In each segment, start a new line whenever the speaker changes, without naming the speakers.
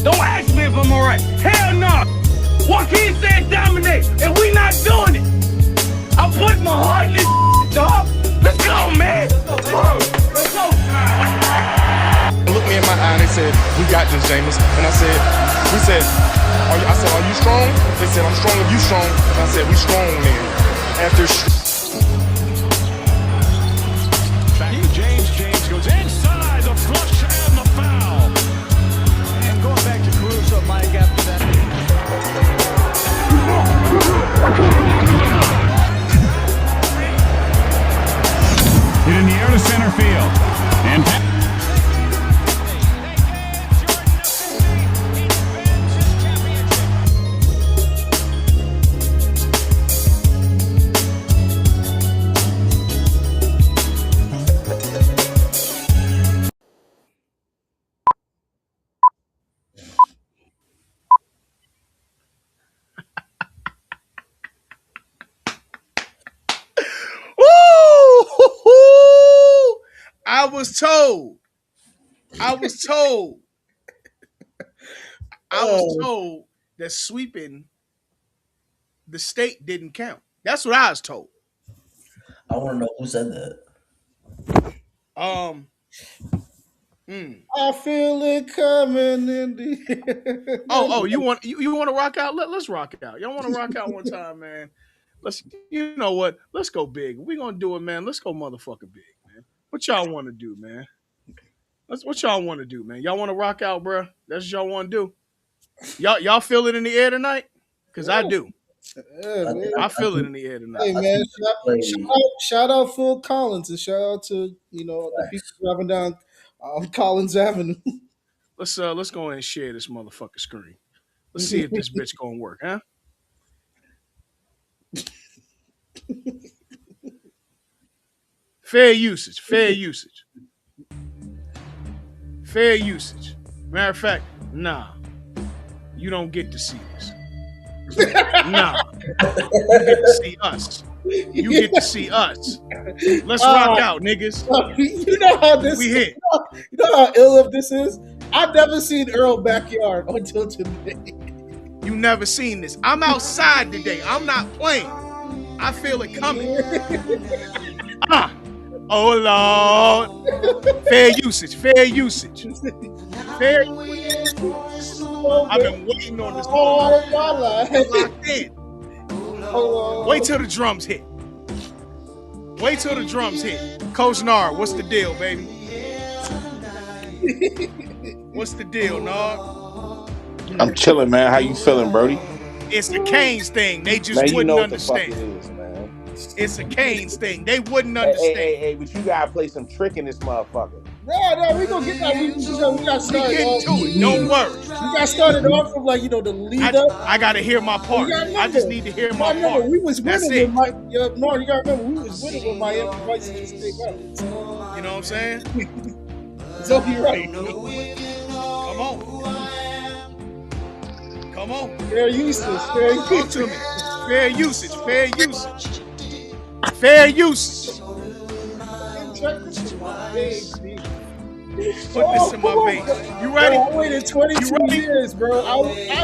Don't ask me if I'm alright. Hell no. Joaquin said dominate, and we not doing it. I put my heart in this dog. Let's go, man. Let's go.
Looked me in my eye and they said, "We got this, Jameis." And I said, "We said, are you strong?" They said, "I'm strong if you strong." And I said, "We strong then." After
James goes inside the flush and the foul. And going back to Caruso, Mike, after that. Hit in the air to center field. And
I was told that sweeping the state didn't count. That's what I was told.
I want to know who said that.
I feel it coming in the.
You want to rock out? Let's rock out. Y'all want to rock out one time, man? You know what? Let's go big. We gonna do it, man. Let's go motherfucking big, man. What y'all want to do, man? What y'all want to do, man? Y'all want to rock out, bro? That's what y'all want to do. Y'all feel it in the air tonight? Cause I do.
Yeah,
I feel it in the air tonight.
Hey man, shout out Phil Collins and shout out to the people driving down Collins Avenue.
Let's go ahead and share this motherfucker screen. Let's see if this bitch gonna work, huh? Fair usage. Matter of fact, nah. You don't get to see this. Nah. You get to see us. You get to see us. Let's rock out, niggas.
You know how this
we hit.
You know how ill of this is? I've never seen Earl backyard until today.
You never seen this. I'm outside today. I'm not playing. I feel it coming. Oh Lord. Fair usage. I've been waiting on this. Locked in. Wait till the drums hit. Coach Nard, what's the deal, baby? What's the deal, Nard?
I'm chilling, man. How you feeling, Brody?
It's the Canes thing. They just
man,
wouldn't
what
understand.
The fuck it is, man.
It's a Canes thing. They wouldn't understand.
Hey, but you gotta play some trick in this motherfucker.
No, we gonna get that. We got started off.
Don't worry.
We got started off from the lead up.
I gotta hear my part. I just need to hear my part.
We was winning with you gotta remember we was winning with Miami Vice State Mountains.
You know what I'm saying?
So you're right.
Come on.
Fair usage.
Talk to me. Fair usage. Put this in my veins. You ready?
I waited 22 years, bro. I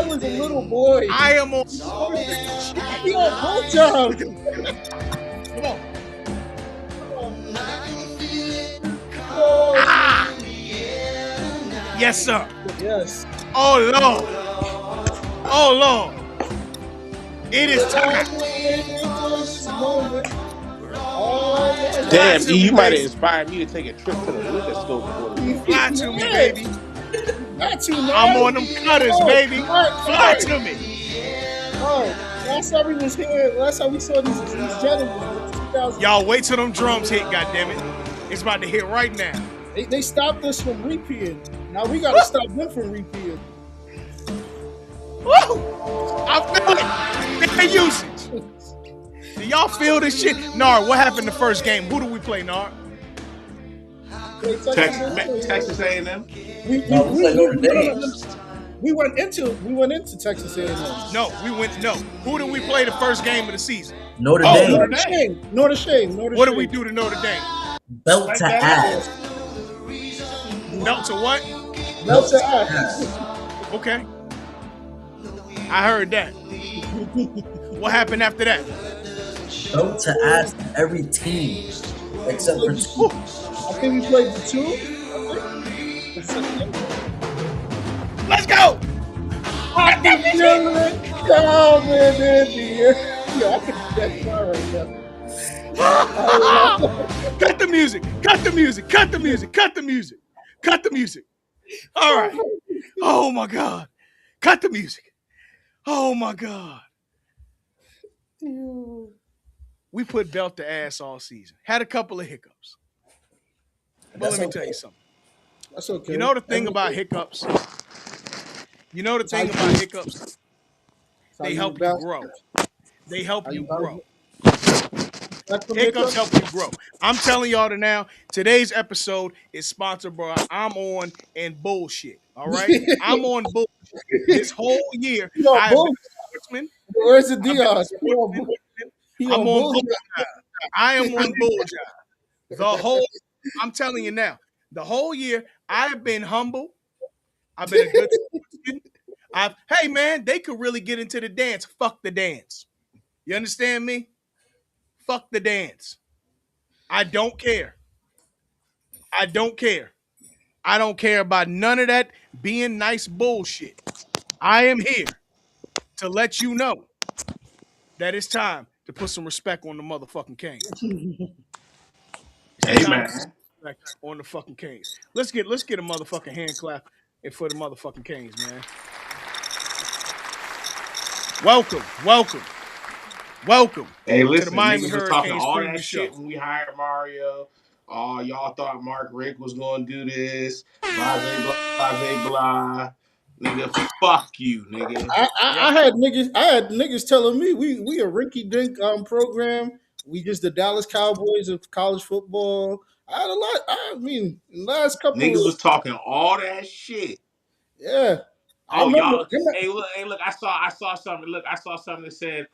was a little boy.
I am on.
He on both jobs.
Come on. Yes, sir.
Yes.
Oh Lord. It is time.
Damn, E, you might have inspired me to take a trip to the liquor store before.
Fly to me, baby.
Not too much.
I'm on them cutters, baby. Fly to me.
Oh, last time we saw these gentlemen.
Y'all wait till them drums hit, goddammit. It's about to hit right now.
They stopped us from repeating. Now we gotta stop them from repeating.
Woo! I feel it. Fair usage. Do y'all feel this shit? Nard, what happened the first game? Who do we play, Nard?
Texas A&M.
We went into Texas A&M.
No. Who did we play the first game of the season?
Notre Dame.
Notre Dame.
What did we do to Notre Dame?
Belt to ass.
Belt to what?
Belt to ass.
Okay. I heard that. What happened after that?
Belt to ass to every team except for two.
Whew.
I think we played the two. I think.
Let's go.
I can feel it coming in the air. Yeah, I can do that car right now.
Cut the music. Cut the music. Cut the music. Cut the music. Cut the music. All right. Oh my God. Cut the music. Oh my God. We put belt to ass all season. Had a couple of hiccups. But let me tell you something.
That's okay.
You know the thing about hiccups? You know the
It's how
thing
you,
about hiccups?
it's how
They
you
help you
bounce.
grow. They help
How
you
you bounce
grow.
back from
Hiccups
hiccups.
help you grow. I'm telling y'all to now, today's episode is sponsored by I'm on and bullshit. All right? I'm on bullshit. This whole year,
He on
I have been
bull.
a sportsman.
Where's the
I've been a
Dion?
sportsman.
He
I'm
on
on
bull.
bullshit. I am on bullshit. I'm telling you now, the whole year, I've been humble. I've been a good sportsman. Hey man, they could really get into the dance. Fuck the dance. You understand me? Fuck the dance. I don't care. I don't care. I don't care about none of that being nice bullshit. I am here to let you know that it's time to put some respect on the motherfucking Canes. It's time to put some respect on the fucking Canes. Let's get a motherfucking hand clap and for the motherfucking Canes, man. Welcome, welcome, welcome
Hey,
to the
listen,
Miami
niggas was talking
Hurricanes
all
preview
that
show.
shit when we hired Mario. Oh, y'all thought Mark Rick was gonna do this. Blase, blase, blah. Nigga, fuck you, nigga.
I
Yep.
had niggas telling me we a rinky dink program. We just the Dallas Cowboys of college football. I had a lot. I mean, last couple.
Niggas was talking all that shit.
Yeah, I
Oh,
remember.
y'all. Hey, look. I saw something. Look, I saw something that said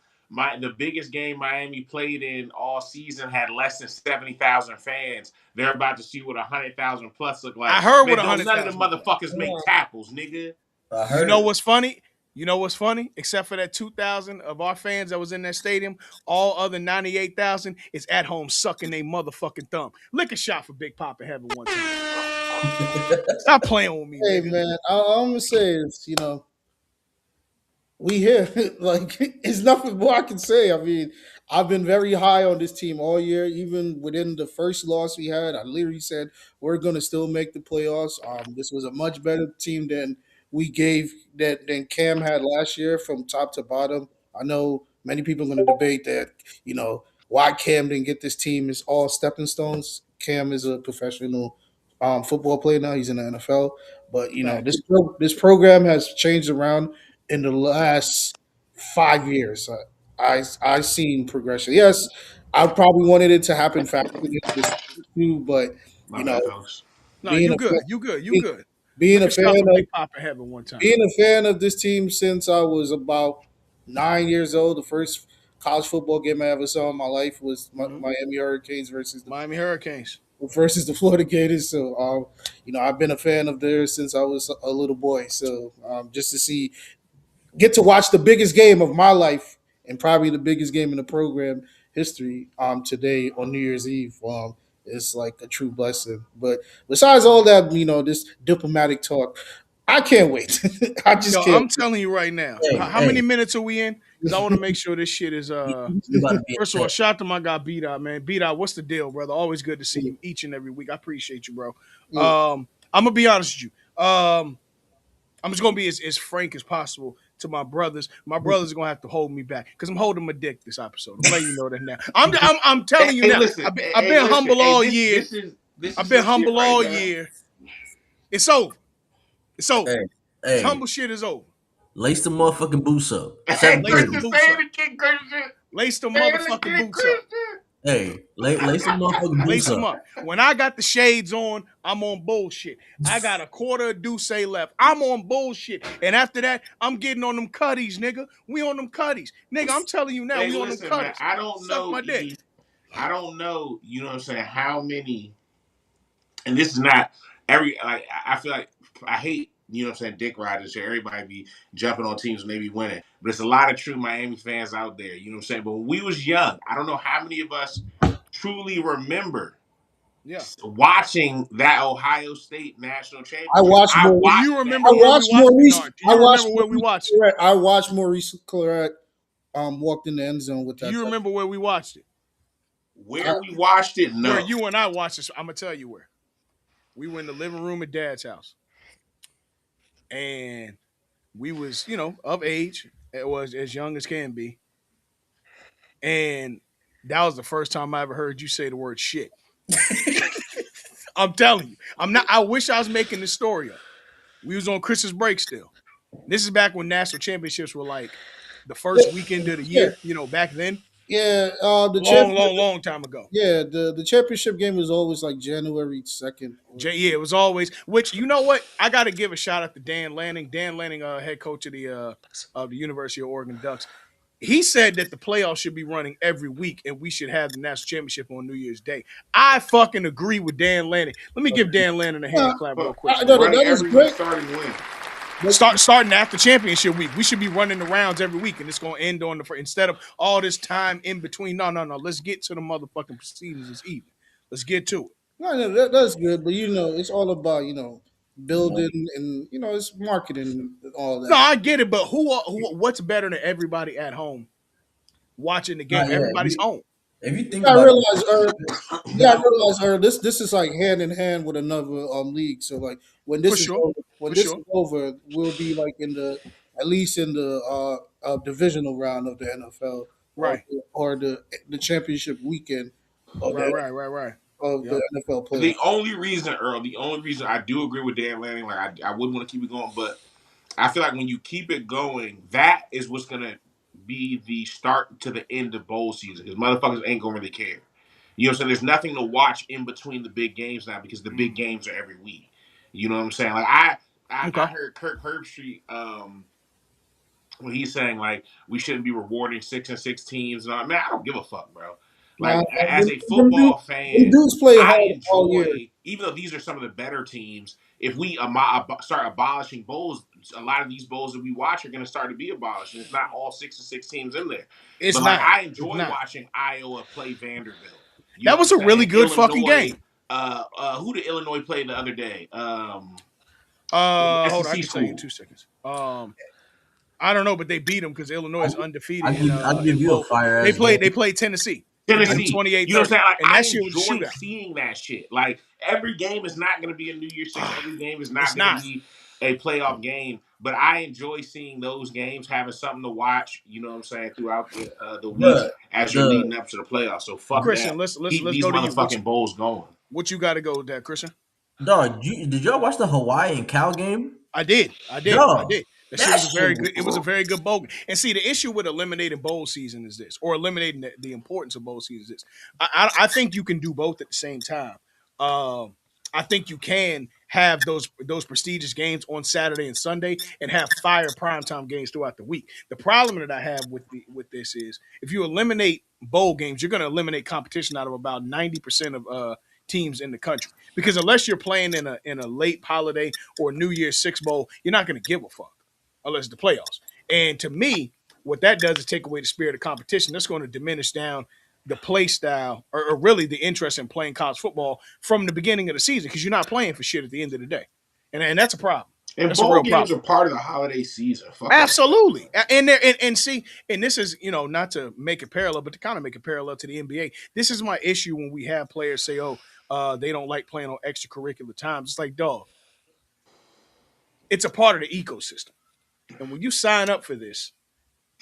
the biggest game Miami played in all season had less than 70,000 fans. They're about to see what 100,000 plus look
I
like.
heard what
Man, don't none of the
100,000 look like.
motherfuckers make tackles, nigga.
I
You know
heard.
what's funny? You know what's funny? Except for that 2,000 of our fans that was in that stadium, all other 98,000 is at home sucking their motherfucking thumb. Lick a shot for Big Papa Heaven one time. Stop playing with me,
Hey
nigga.
man, all I'm gonna say is we here. Like it's nothing more I can say. I mean, I've been very high on this team all year. Even within the first loss we had, I literally said we're gonna still make the playoffs. This was a much better team than we gave that than Cam had last year from top to bottom. I know many people are gonna debate that, why Cam didn't get this team is all stepping stones. Cam is a professional football player now. He's in the NFL. But
Facts.
this program has changed around in the last 5 years. I seen progression. Yes, I probably wanted it to happen faster than this too, but
My
you know,
bad, fellas.
No,
being
you
a
good. You good. You
being,
good.
being
Lick
a
a shot
fan
for
of
Big Papa Heaven one time.
being a fan of this team since I was about 9 years old. The first college football game I ever saw in my life was Miami Hurricanes
Miami Hurricanes.
versus the Florida Gators. So, I've been a fan of theirs since I was a little boy. So, just to get to watch the biggest game of my life and probably the biggest game in the program history today on New Year's Eve. It's like a true blessing. But besides all that, this diplomatic talk, I can't wait. I
Yo,
just can't.
I'm telling you right now.
Hey,
How many
hey,
minutes are we in? Because I want to make sure this shit is
you about to be
First of all,
upset.
shout out to my guy Beat Out, man. Beat Out, what's the deal, brother? Always good to see you each and every week. I appreciate you, bro. I'm gonna be honest with you. I'm just gonna be as frank as possible to my brothers. My brothers are gonna have to hold me back because I'm holding my dick this episode. I'm letting you know that now. I'm telling you
Hey,
now.
listen.
I've been
Listen.
humble
Hey,
all
this
year.
this is this
I've
is
been
your shit
humble
right
all
now.
year. It's over. It's over.
Hey,
This
hey,
humble shit is over.
lace the motherfucking boots up.
Hey,
Lace
7:30.
them
Christian,
boots
say
up.
it again, Christian.
Lace them
Say it
motherfucking
again,
boots up.
Christian.
Hey, lace the motherfucking
Lace
boots
them
up.
up. When I got the shades on, I'm on bullshit. I got a quarter of Douce left. I'm on bullshit. And after that, I'm getting on them cutties, nigga. We on them cutties. Nigga, I'm telling you now,
Hey,
we on them
listen, man.
cutties.
I don't
Suck
know,
my dick.
E. I don't know. You know what I'm saying? How many? And this is not every. Like I feel like I hate you know what I'm saying, dick riders here. Everybody be jumping on teams and they be winning. But it's a lot of true Miami fans out there, you know what I'm saying? But when we was young, I don't know how many of us truly remember
Yeah.
watching that Ohio State national
I
championship.
watched
I
Do
Maurice.
you
watched that
remember
I
where
game.
we
watched
watched it? No.
Maurice.
Do
I
you
watched
remember where we
Maurice
watched it?
Claret. I watched Maurice Claret walked in the end zone with
Do
that
you
touchdown.
remember where we watched it?
Where we watched it,
Where
no.
you and I watched this? I'm gonna tell you where. We were in the living room at Dad's house, and we was, of age. It was as young as can be, and that was the first time I ever heard you say the word shit. I'm telling you, I'm not. I wish I was making this story up. We was on Christmas break still. This is back when national championships were like the first weekend of the
Yeah,
year. Back then,
yeah. The
long,
champion.
long, long time ago.
Yeah, the championship game was always like January 2nd.
Yeah, it was always. Which you know what? I got to give a shout out to Dan Lanning. Dan Lanning, head coach of the University of Oregon Ducks. He said that the playoffs should be running every week, and we should have the national championship on New Year's Day. I fucking agree with Dan Lanning. Let me give Dan Lanning a hand clap real
But
quick.
No,
running
that is
every week
great.
starting when?
Starting after championship week, we should be running the rounds every week, and it's going to end on instead of all this time in between. No. Let's get to the motherfucking proceedings this evening. Let's get to it.
No, that's good, but it's all about building and it's marketing and all
No,
that.
I get it, but what's better than everybody at home watching the
Nah,
game?
yeah.
Everybody's home
If you think
I
about it,
realize, this is like hand in hand with another league. So like
for sure,
when
for
this
sure.
is over, we'll be like in the at least in the divisional round of the NFL or
Right,
the championship weekend of
right.
the
Yep.
NFL
The
playoffs.
only reason, Earl, I do agree with Dan Lanning, like I would want to keep it going, but I feel like when you keep it going, that is what's gonna be the start to the end of bowl season because motherfuckers ain't gonna really care. You know what I'm saying? There's nothing to watch in between the big games now because the big games are every week. You know what I'm saying? Like I
Okay.
heard Kirk Herbstreit when he's saying like we shouldn't be rewarding 6-6 teams and all, man, I don't give a fuck, bro.
Nah,
Like as a
them
football fan,
dudes play
I
hard all year.
enjoy even though these are some of the better teams. If we start abolishing bowls, a lot of these bowls that we watch are going to start to be abolished, and it's not all 6-6 teams in there.
It's
But like
not.
I
It's
enjoy
not.
watching Iowa play Vanderbilt. You know
That
what I'm
was a really
saying?
good fucking
Illinois.
game.
Who did Illinois play the other day?
Hold on, I
SEC
can tell you in
school.
2 seconds. I don't know, but they beat them because Illinois is undefeated
I'd give
in
you a
both.
fire
They
ass game.
played. They played Tennessee. They beat them
Tennessee. You know what
28-30.
I'm saying? Like
And
I
that shit was a
enjoy
shootout.
seeing that shit. Like every game is not going to be a New Year's Six. Every game is
It's
not going to
not.
be a playoff game. But I enjoy seeing those games, having something to watch. You know what I'm saying throughout the week
Bruh,
as you're
the
leading up to the playoffs. So fuck
Christian,
that.
let's
Keep
let's
these
go to you.
motherfucking bowls going.
What you got to go with that, Christian?
dog, did y'all watch the Hawaii and Cal game?
I did. I did. I
Dog,
did. That shit
that
was a
shit
very
was
good. It was a very good bowl. And see, the issue with eliminating bowl season is this, or eliminating the importance of bowl season is this. I think you can do both at the same time. Um, I think you can have those prestigious games on Saturday and Sunday, and have fire primetime games throughout the week. The problem that I have with this is if you eliminate bowl games, you're going to eliminate competition out of about 90% of teams in the country. Because unless you're playing in a late holiday or New Year's Six bowl, you're not going to give a fuck unless it's the playoffs. And to me, what that does is take away the spirit of competition. That's going to diminish down the play style or really the interest in playing college football from the beginning of the season because you're not playing for shit at the end of the day. And that's a problem.
And
That's a
bowl
real
games
problem.
are part of the holiday season. Fuck all that.
Absolutely. And see, and this is, not to make it parallel, but to kind of make it parallel to the NBA. This is my issue when we have players say, oh, they don't like playing on extracurricular times. It's like, dog, it's a part of the ecosystem. And when you sign up for this,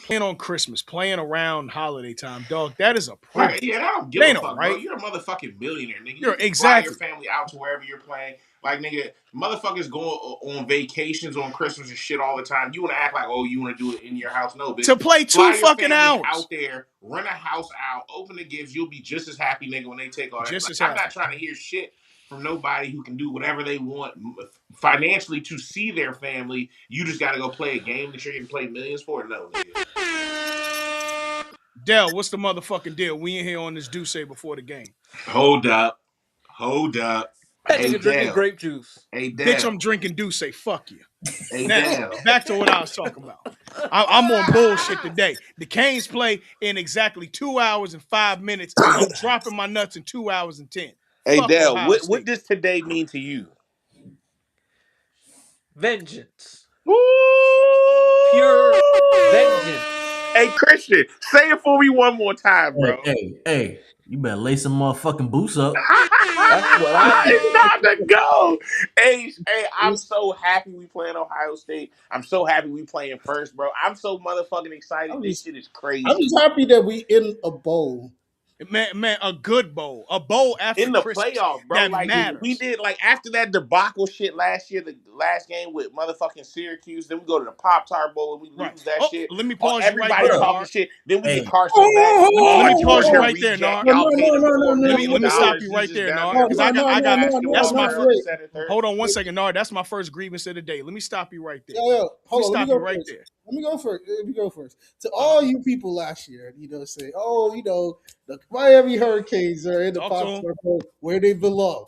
playing on Christmas, playing around holiday time, dog, that is a
Right,
privilege.
yeah, I don't
It
give a
ain't no
fuck, bro.
right.
You're a motherfucking millionaire, nigga. You
You're
can fly your
exactly.
family out to wherever you're playing. Like, nigga, motherfuckers go on vacations on Christmas and shit all the time. You want to act like, oh, you want to do it in your house? No, bitch.
To play 2
Fly your
fucking
family
hours.
out there, rent a house out, open the gifts. You'll be just as happy, nigga, when they take all that.
Just
Like,
as
I'm
happy.
not trying to hear shit from nobody who can do whatever they want financially to see their family. You just got to go play a game that you're going to play millions for? No, nigga.
Dell, what's the motherfucking deal? We in here on this Duce before the game.
Hold up. Hold up.
That
Hey
nigga drinking
Dale.
grape juice.
Hey
Bitch, I'm
Dale.
drinking Douce. Fuck you.
Hey
Now,
Dale.
back to what I was talking about. I'm on bullshit today. The Canes play in exactly 2 hours and 5 minutes. I'm dropping my nuts in 2 hours and 10.
Hey
Fuck
Dale,
Ohio
what
State.
does today mean to you?
Vengeance.
Woo!
Pure vengeance.
Hey Christian, say it for me one more time, bro.
Hey, you better lay some motherfucking boots up.
That's what I do.
It's time to go. Hey, I'm so happy we playing Ohio State. I'm so happy we playing first, bro. I'm so motherfucking excited.
I'm
This
just,
shit is
I'm
crazy.
just happy that we in a bowl.
Man, a good bowl. A bowl after
In the
Christmas
playoffs, bro.
that
Like we
matters.
did, like after that debacle shit last year, the last game with motherfucking Syracuse, then we go to the Pop Tart Bowl and we
Right.
lose that
Oh,
shit.
let me pause you right
Everybody
there,
talking
Nard.
shit. Then we get
Hey,
Carson Wentz.
Let me
Oh,
pause you
Georgia
right there,
reject.
Nard.
No,
Y'all paid him $4
Let
million.
me stop you
He's
right
just
there,
down
Nard.
there
Because
playing
I got
basketball
that's
in the
my
early
wait.
second, third.
hold on one second, Nard. That's my first grievance of the day. Let me stop you right there.
Yo,
Let me
hold on. Let me
stop
go
you right
first.
there.
Let me go first. To all you people last year, say, the Miami Hurricanes are in the
Talk to
Pop
him.
Star Bowl where they belong.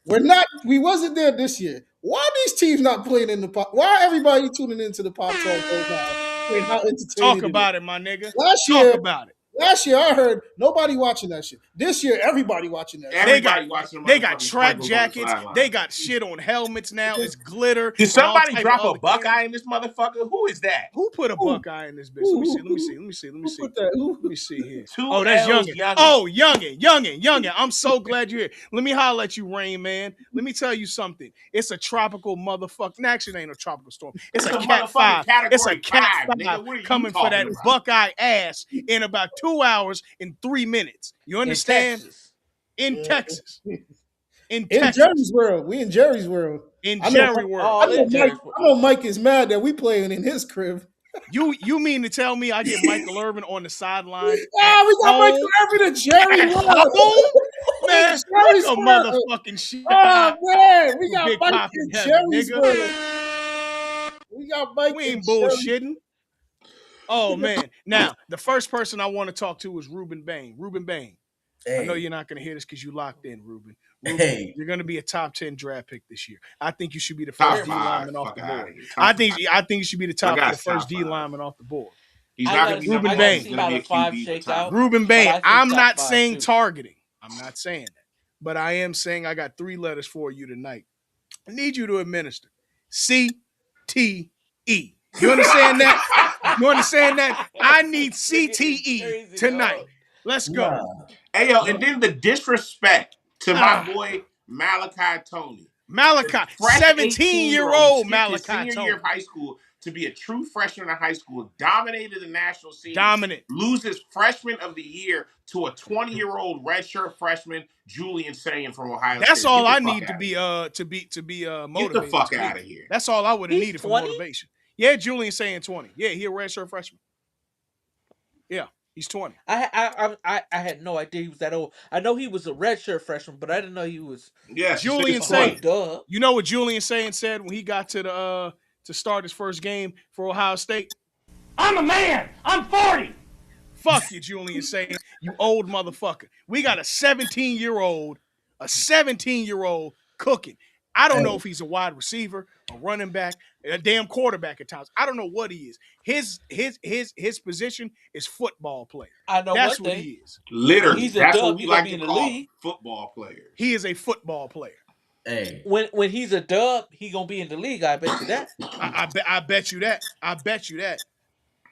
We're not. We wasn't there this year. Why are these teams not playing in the Pop? Why are everybody tuning into the Pop Star Bowl now? Saying how
Talk
entertaining it is.
about it, my nigga.
Last
Talk
year,
about it.
last year I heard nobody watching that shit. This year, everybody watching that shit.
They got
Everybody watching the
they got
motherfucking
track
sprinkles on the
jackets. They
sideline.
got shit on helmets now. It's glitter
Did
and all
somebody
type of
drop a
other candy.
Buckeye in this motherfucker? Who is that?
Who put a
Who,
Buckeye in this bitch? Let me
who,
see.
who,
Let me
who,
see. Let me see. Let me
who
see.
put that?
Let me see here.
Two
Oh, that's
L's
Youngin.
youngin.
Oh, Youngin. I'm so glad you're here. Let me holler at you, Rain Man. Let me tell you something. It's a tropical motherfucker. No, actually, it ain't a tropical storm. It's
It's
a
a
Cat
motherfucking
5. It's a
category
Cat
5,
5
nigga. What are you
coming for
talking
that
about?
Buckeye ass in about 2 hours and 3 minutes. You
In
understand?
Texas.
In Texas. In
In
Texas.
Jerry's world, we in Jerry's world.
In
I know.
Jerry World.
I
All
know
in
Mike.
Jerry's.
I know Mike is mad that we playing in his crib.
You mean to tell me I get Michael Irvin on the sidelines at
Ah, we got
home?
Michael Irvin in Jerry
At
world.
home?
In
Man,
Jerry's
look a
world.
motherfucking shot.
Oh man, we
You
got
Big
Mike
Pop
in
in heaven,
Jerry's
nigga.
world. We got Mike
We
in
ain't
Jerry's.
bullshitting. Oh man. Now, the first person I want to talk to is Ruben Bain. Ruben Bain. I know
hey,
you're not going to hear this because you locked in, Ruben. Ruben,
hey.
you're going to be a top 10 draft pick this year. I think you should be the first
Top
D
Seriously.
5.
lineman off
Fuck
the
out
board.
of here. Top 5.
I think you should be the
My
top the
guy's
first
top
D
5.
lineman off the board.
He's not going to be number
Ruben
I
1.
gotta
Bain.
He's
see
going to
how
be
the
a
five
QB, but
shake
top
out,
5.
Ruben
but
Bain.
I think
I'm
top
not
five
saying
too.
targeting. I'm not saying that. But I am saying I got 3 letters for you tonight. I need you to administer CTE. You understand that? You understand that? I need
Nigga is
CTE
crazy,
tonight.
dog.
Let's go.
Nah.
Hey, yo, and then the disrespect to my
Ah,
boy Malachi Tony.
Malachi,
Fresh 18-year-old
17-year-old
skipped his
Malachi
senior year of
Tony.
high school to be a true freshman in high school, dominated the national scene,
Dominant.
loses freshman of the year to a 20-year-old redshirt freshman, Julian Sayin from Ohio
That's
State. Get
all
the
I
fuck
need to
out of
be
here. Get the
motivated
fuck
to
out
me.
of here.
That's all I would have
He's
needed for
20?
motivation. Yeah, Julian saying 20. Yeah, he a redshirt freshman. Yeah, he's 20.
I had no idea he was that old. I know he was a redshirt freshman, but I didn't know he was
Yes, this
Julian
nigga's
a whole
20.
saying.
dub.
You know what Julian saying said when he got to start his first game for Ohio State?
I'm a man. I'm 40.
Fuck you, Julian saying, you old motherfucker. We got a 17-year-old cooking. I don't know
Hey,
if he's a wide receiver, a running back, a damn quarterback at times. I don't know what he is. His position is football player.
I know one
That's what
thing.
he is.
When
Literally.
he's a
That's what
dub,
we
he gonna
like
be
to
in the
call them,
league.
football players.
He is a football player.
hey.
When he's a dub, he gonna be in the league. I bet you that.
I bet you that. I bet you that.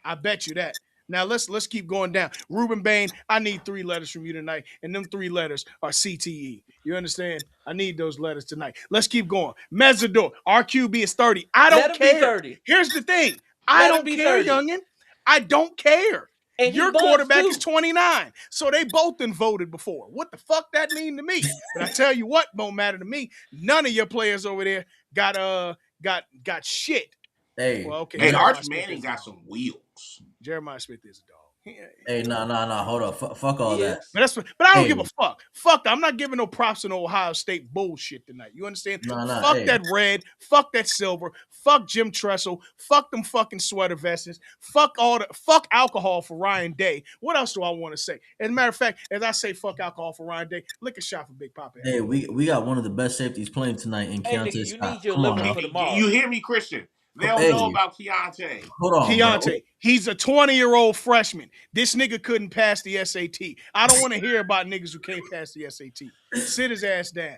I bet you that. Now let's keep going down. Ruben Bain, I need 3 letters from you tonight, and them 3 letters are CTE. You understand? I need those letters tonight. Let's keep going. Mezzador, our QB is 30. I
Let
don't
him be
care.
30.
Here's the thing. I
Let him
don't
be
care,
30.
youngin. I don't care.
And he
Your
buzzed
quarterback is
too.
29. So they both been voted before. What the fuck that mean to me? But I tell you what, don't matter to me. None of your players over there got shit.
Hey,
Well, okay,
Hey,
you,
Jeremiah
Arch
Smith
Manning
is a
got
dog.
some wheels.
Jeremiah Smith is a dog.
Hey, nah. Hold up. Fuck all
He
that.
is.
But I don't
Hey,
give a fuck. Fuck that. I'm not giving no props to no Ohio State bullshit tonight. You understand?
nah.
Fuck
Hey,
that red. Fuck that silver. Fuck Jim Tressel. Fuck them fucking sweater vests. Fuck alcohol for Ryan Day. What else do I want to say? As a matter of fact, as I say fuck alcohol for Ryan Day, lick a shot for Big Papa.
hey, we got one of the best safeties playing tonight in
Hey, nigga,
Keontae
you
Scott.
need your
Come on
liver
now.
for tomorrow.
You hear me, Christian? They don't
Hey,
know about Keontae.
hold on, bro.
Keontae, he's a 20-year-old freshman. This nigga couldn't pass the SAT. I don't want to hear about niggas who can't pass the SAT. Sit his ass down.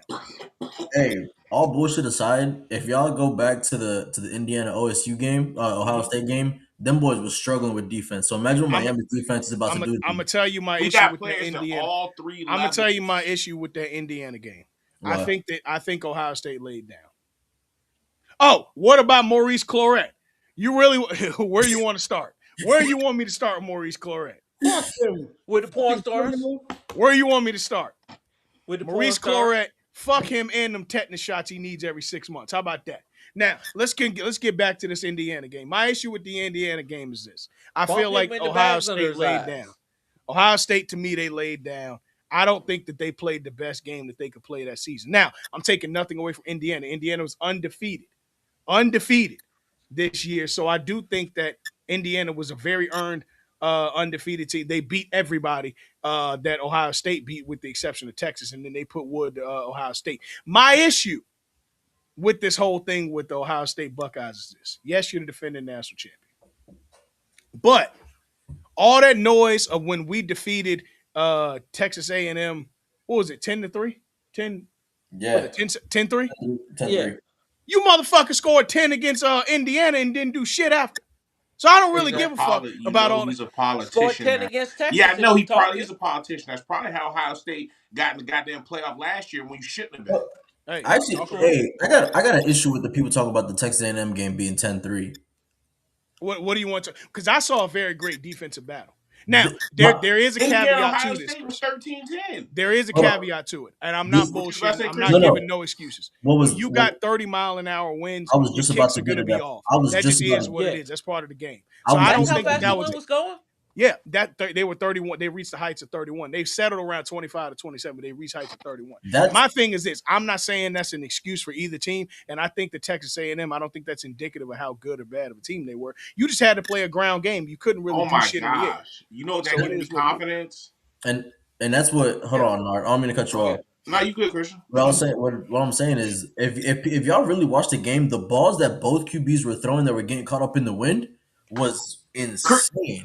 Hey, all bullshit aside, if y'all go back to the Indiana OSU game, Ohio State game, them boys was struggling with defense. So imagine what
I'm
Miami's defense is about to do to
I'm
you.
gonna tell you my
We
issue
got
with that
players at
Indiana.
all three
I'm gonna tell you
levels.
my issue with that Indiana game.
What?
I think Ohio State laid down. Oh, what about Maurice Claret? You really where you want to start? Where you want me to start, Maurice Claret?
Fuck him.
With the porn
Fucking
stars.
criminal.
Where you want me to start?
With the porn
Maurice
stars.
Claret, fuck him and them tetanus shots he needs every 6 months. How about that? Now let's get back to this Indiana game. My issue with the Indiana game is this: I
Bump
feel
him
like
in the
Ohio
bags under
State
his
laid
eyes.
down. Ohio State, to me, they laid down. I don't think that they played the best game that they could play that season. Now, I'm taking nothing away from Indiana. Indiana was undefeated this year. So I do think that Indiana was a very earned undefeated team. They beat everybody that Ohio State beat, with the exception of Texas, and then they put wood to Ohio State. My issue with this whole thing with the Ohio State Buckeyes is this: yes, you're the defending national champion, but all that noise of when we defeated Texas A&M, what was it, 10-3? 10, was
Yeah,
it 10-3?
10-3.
Yeah.
You motherfuckers scored 10 against Indiana and didn't do shit after. So I don't really give a fuck
You
about
know
all that.
he's a
Scored
politician
10
now.
against Texas.
Yeah, I know
if
he
you
probably
talking.
is a politician. That's probably how Ohio State got in the goddamn playoff last year when you shouldn't have been.
Hey,
Actually,
talk about
hey, I got an issue with the people talking about the Texas A&M game being 10-3.
what do you want to? Because I saw a very great defensive battle. Now
My,
there is a
Indiana,
caveat
Ohio
to this,
State was
Christian.
13-10.
There is a
hold on.
caveat to it, and I'm
This,
not
What you about to
bullshitting.
say,
I'm
Christian?
not
no,
giving
no.
no excuses.
What
When
was
you
what,
got 30-mile-an-hour winds,
I was
your
just about
kicks
to
are
get
going to
to
be
that.
off.
I was
That
just
just
about.
is what
Yeah.
it is. That's part of the game.
I
So
was
I
That's
don't
just
how
think
about
fast
to
the
that
get
was
wind
to
was going.
Yeah, they were 31. They reached the heights of 31. They've settled around 25 to 27, but they reached heights of 31.
that's
My thing is this: I'm not saying that's an excuse for either team, and I think the Texas A&M, I don't think that's indicative of how good or bad of a team they were. You just had to play a ground game. You couldn't really
Oh
do
my
shit in the air.
gosh. You know what that
So it
gives me
is what it is.
confidence?
and and that's what. Hold
Yeah.
on, Nard. I don't mean to cut you
Go
off.
ahead.
No, you good, Christian.
What I was saying, what I'm saying is, if y'all really watched the game, the balls that both QBs were throwing that were getting caught up in the wind was insane.
Yeah,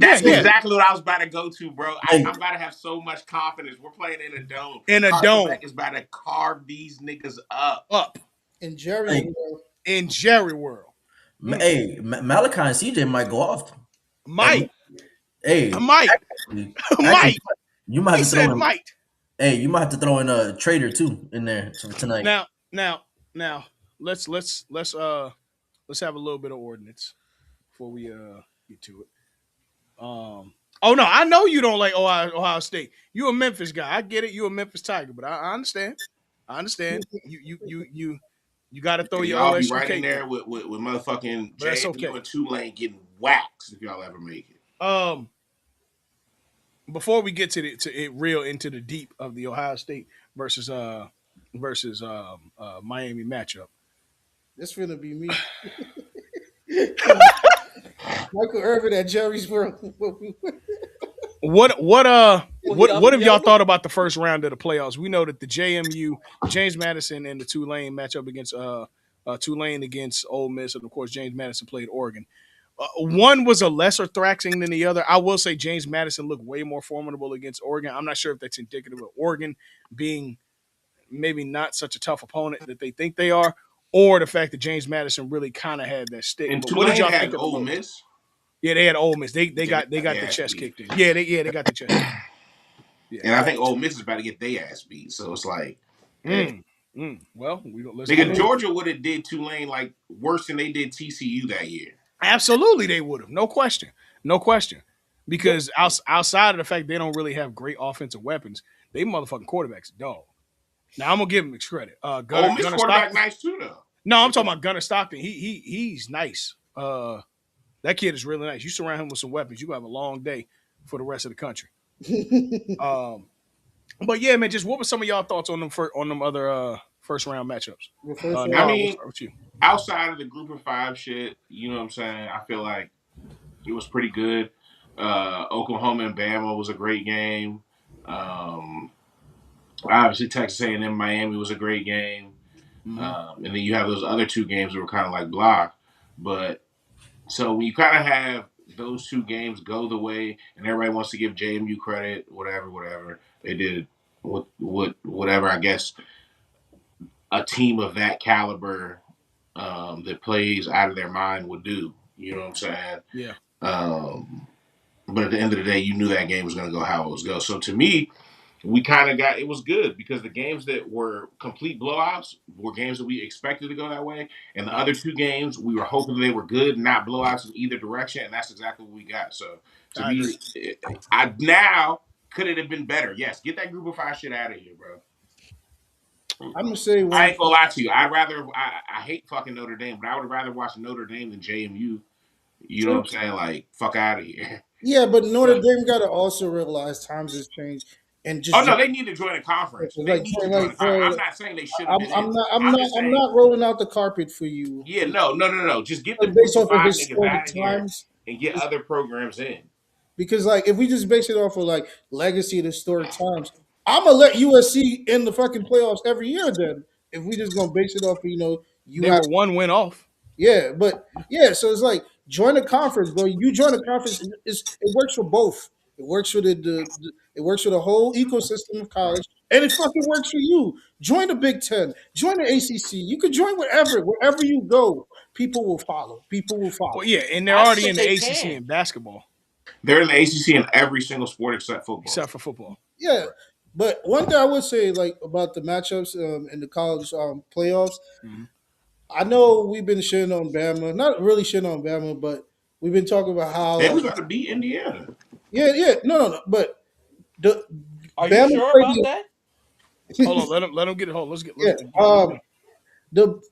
That's
yeah.
exactly what I was about to go to, bro.
Like,
I'm about to have so much confidence. We're playing in a dome.
In a
Carson
dome.
Beck is about to carve these niggas up.
Up
In Jerry
like,
World.
in Jerry World.
hey, Malachi and CJ might go off. And
Might.
hey,
Might.
actually,
Might.
you might
He
have to throw
said
in.
might.
Hey, you might have to throw in a trader too in there for tonight.
Now, let's have a little bit of ordinance before we get to it. Oh no, I know you don't like Ohio State. You a Memphis guy. I get it. You a Memphis Tiger, but I understand. I understand. You got to throw
And
your
y'all be
OSU
right in
cape
there
down,
with motherfucking
but that's
JMU
okay.
and Tulane getting waxed if y'all ever make it.
Before we get to it real into the deep of the Ohio State versus Miami matchup.
This finna be me. Michael Irvin at Jerry's World.
What
Well, he up
have y'all
yellow?
thought about the first round of the playoffs? We know that the James Madison and the Tulane matchup against Tulane against Ole Miss, and of course James Madison played Oregon. One was a lesser thrashing than the other. I will say James Madison looked way more formidable against Oregon. I'm not sure if that's indicative of Oregon being maybe not such a tough opponent that they think they are, or the fact that James Madison really kind of had that stick.
And
But what did
Tulane
y'all think
had
of the
Ole
look?
Miss.
Yeah, they had Ole Miss. They
Yeah,
got
their
the
ass
chest
beat.
kicked in. Yeah, they got the chest kicked in. Yeah.
And I think Ole Miss is about to get their ass beat. So it's like, hey.
Well, let's get
Nigga,
into it.
Georgia would have did Tulane like worse than they did TCU that year.
Absolutely, they would have. No question. No question. Because outside of the fact they don't really have great offensive weapons, they motherfucking quarterbacks dog. Now I'm gonna give him credit.
Ole Miss
Gunner
quarterback
Stockton.
nice too though.
No, I'm talking about Gunner Stockton. He's nice. That kid is really nice. You surround him with some weapons, you have a long day. for the rest of the country. Um, but yeah, man, just what were some of y'all thoughts on them on them other first round matchups?
The first
I
round.
We'll
mean,
start with you.
outside of the group of five shit, you know what I'm saying? I feel like it was pretty good. Oklahoma and Bama was a great game. Um, Obviously, Texas A&M Miami was a great game.
Mm-hmm.
And then you have those other two games that were kind of like blah. But so when you kind of have those two games go the way, and everybody wants to give JMU credit, whatever they did, whatever I guess a team of that caliber that plays out of their mind would do. You know what I'm saying?
Yeah.
Um, but at the end of the day, you knew that game was going to go how it was going. So to me, we kind of got it was good because the games that were complete blowouts were games that we expected to go that way, and the
Yeah.
other two games we were hoping they were good, not blowouts in either direction, and that's exactly what we got. So to
I agree.
me, I now could it have been better? Yes, get that group of five shit out of here, bro.
I'm gonna say
I
one
ain't gonna
thing.
lie to you. I hate fucking Notre Dame, but I would rather watch Notre Dame than JMU. You know what I'm saying? Like fuck out of here.
Yeah, but Notre
Yeah.
Dame got to also realize times has changed and
Oh
just
no, they need to join a conference. They need to join a conference. I'm not saying they should have been in. I'm just
I'm
saying,
not rolling out the carpet for you
yeah, no. Just get the
based
group of
off of
five niggas
historic
out of here
times.
and get other programs in.
Because like if we just base it off of like legacy and historic times, I'm gonna let USC in the fucking playoffs every year. Then if we just gonna base it off of you
They
have
were one win off.
yeah, but yeah, so it's like join a conference, bro. You join a conference, it works for both. It works for it works for the whole ecosystem of
Right.
college, and it fucking works for you. Join the Big Ten, join the ACC. You can join wherever you go. People will follow. People will
Well,
follow.
yeah, and they're
I don't
already
think
in the
they
ACC
can.
in basketball,
They're in the ACC in every single sport except football.
except for football.
Yeah,
Right.
but one thing I would say, like about the matchups in the college playoffs,
Mm-hmm.
I know we've been shitting on Bama, not really shitting on Bama, but we've been talking about how
They
like
was about to beat Indiana.
yeah, no, but the
Are you
Bama
sure
played
about that?
Hold on,
the
let them get it. Hold on, let's
yeah
get it done.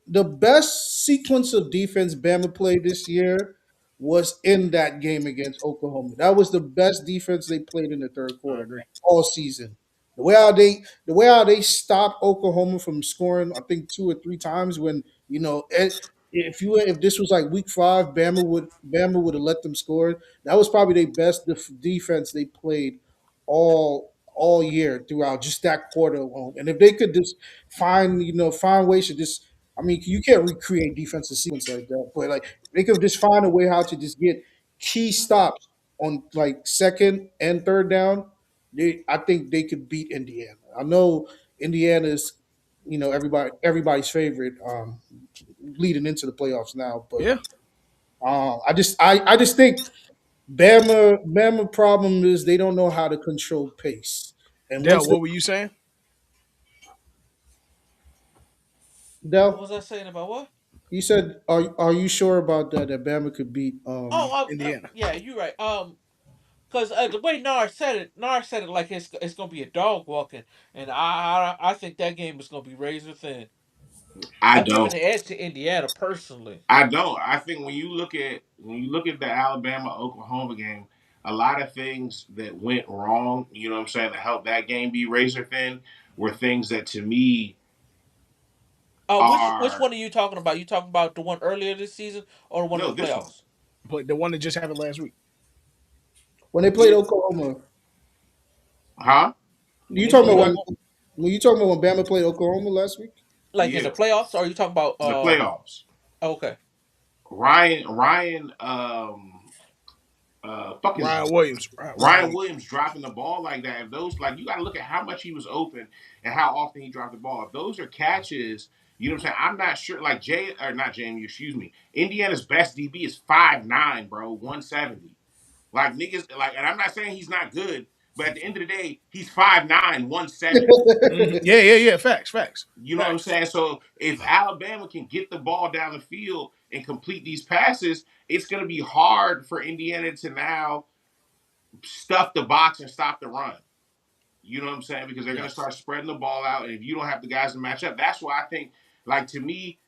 the best sequence of defense Bama played this year was in that game against Oklahoma. That was the best defense they played in the third
I
quarter
agree.
all season. The way how they stopped Oklahoma from scoring, I think two or three times when if this was like week five, Bama would have let them score. That was probably their best defense they played all year throughout just that quarter alone. And if they could just find ways to just I mean, you can't recreate defensive sequence like that, but like they could just find a way how to just get key stops on like second and third down. I think they could beat Indiana. I know Indiana is, everybody's favorite leading into the playoffs now, but
Yeah.
I just think Bama problem is they don't know how to control pace, and
Dell,
once they,
what were you saying?
What
Del,
was I saying about what?
you said, are you sure about that? That Bama could beat
Indiana.
Yeah, you're right. Because the way Nar said it like it's gonna be a dog walking, and I think that game is gonna be razor thin.
I
I'm giving
don't.
the edge to Indiana personally.
I don't. I think when you look at the Alabama Oklahoma game, a lot of things that went wrong, you know what I'm saying, that helped that game be razor thin were things that to me
Which
are
one are you talking about? You talking about the one earlier this season or the one in
no
the
this one.
playoffs?
But the one that just happened last week.
when they played
Yeah.
Oklahoma.
Huh?
You
When they
talking
played
about
Oklahoma,
when you talking about when Bama played Oklahoma last week?
like in
Yeah.
the playoffs, or are you talking about
In the playoffs.
Okay.
Ryan fuck his
Ryan Williams. Ryan
Ryan
Williams.
Williams dropping the ball like that. If those like you got to look at how much he was open and how often he dropped the ball. If those are catches, you know what I'm saying. I'm not sure. Like Jay or not JMU, excuse me. Indiana's best DB is 5'9", bro, 170. Like niggas, like, and I'm not saying he's not good, but at the end of the day, he's 5'9", 170.
Mm-hmm. Yeah.
You know what I'm
Facts.
saying? So if Alabama can get the ball down the field and complete these passes, it's going to be hard for Indiana to now stuff the box and stop the run. You know what I'm saying? Because they're going to
Yes.
start spreading the ball out, and if you don't have the guys to match up, that's why I think, like to me,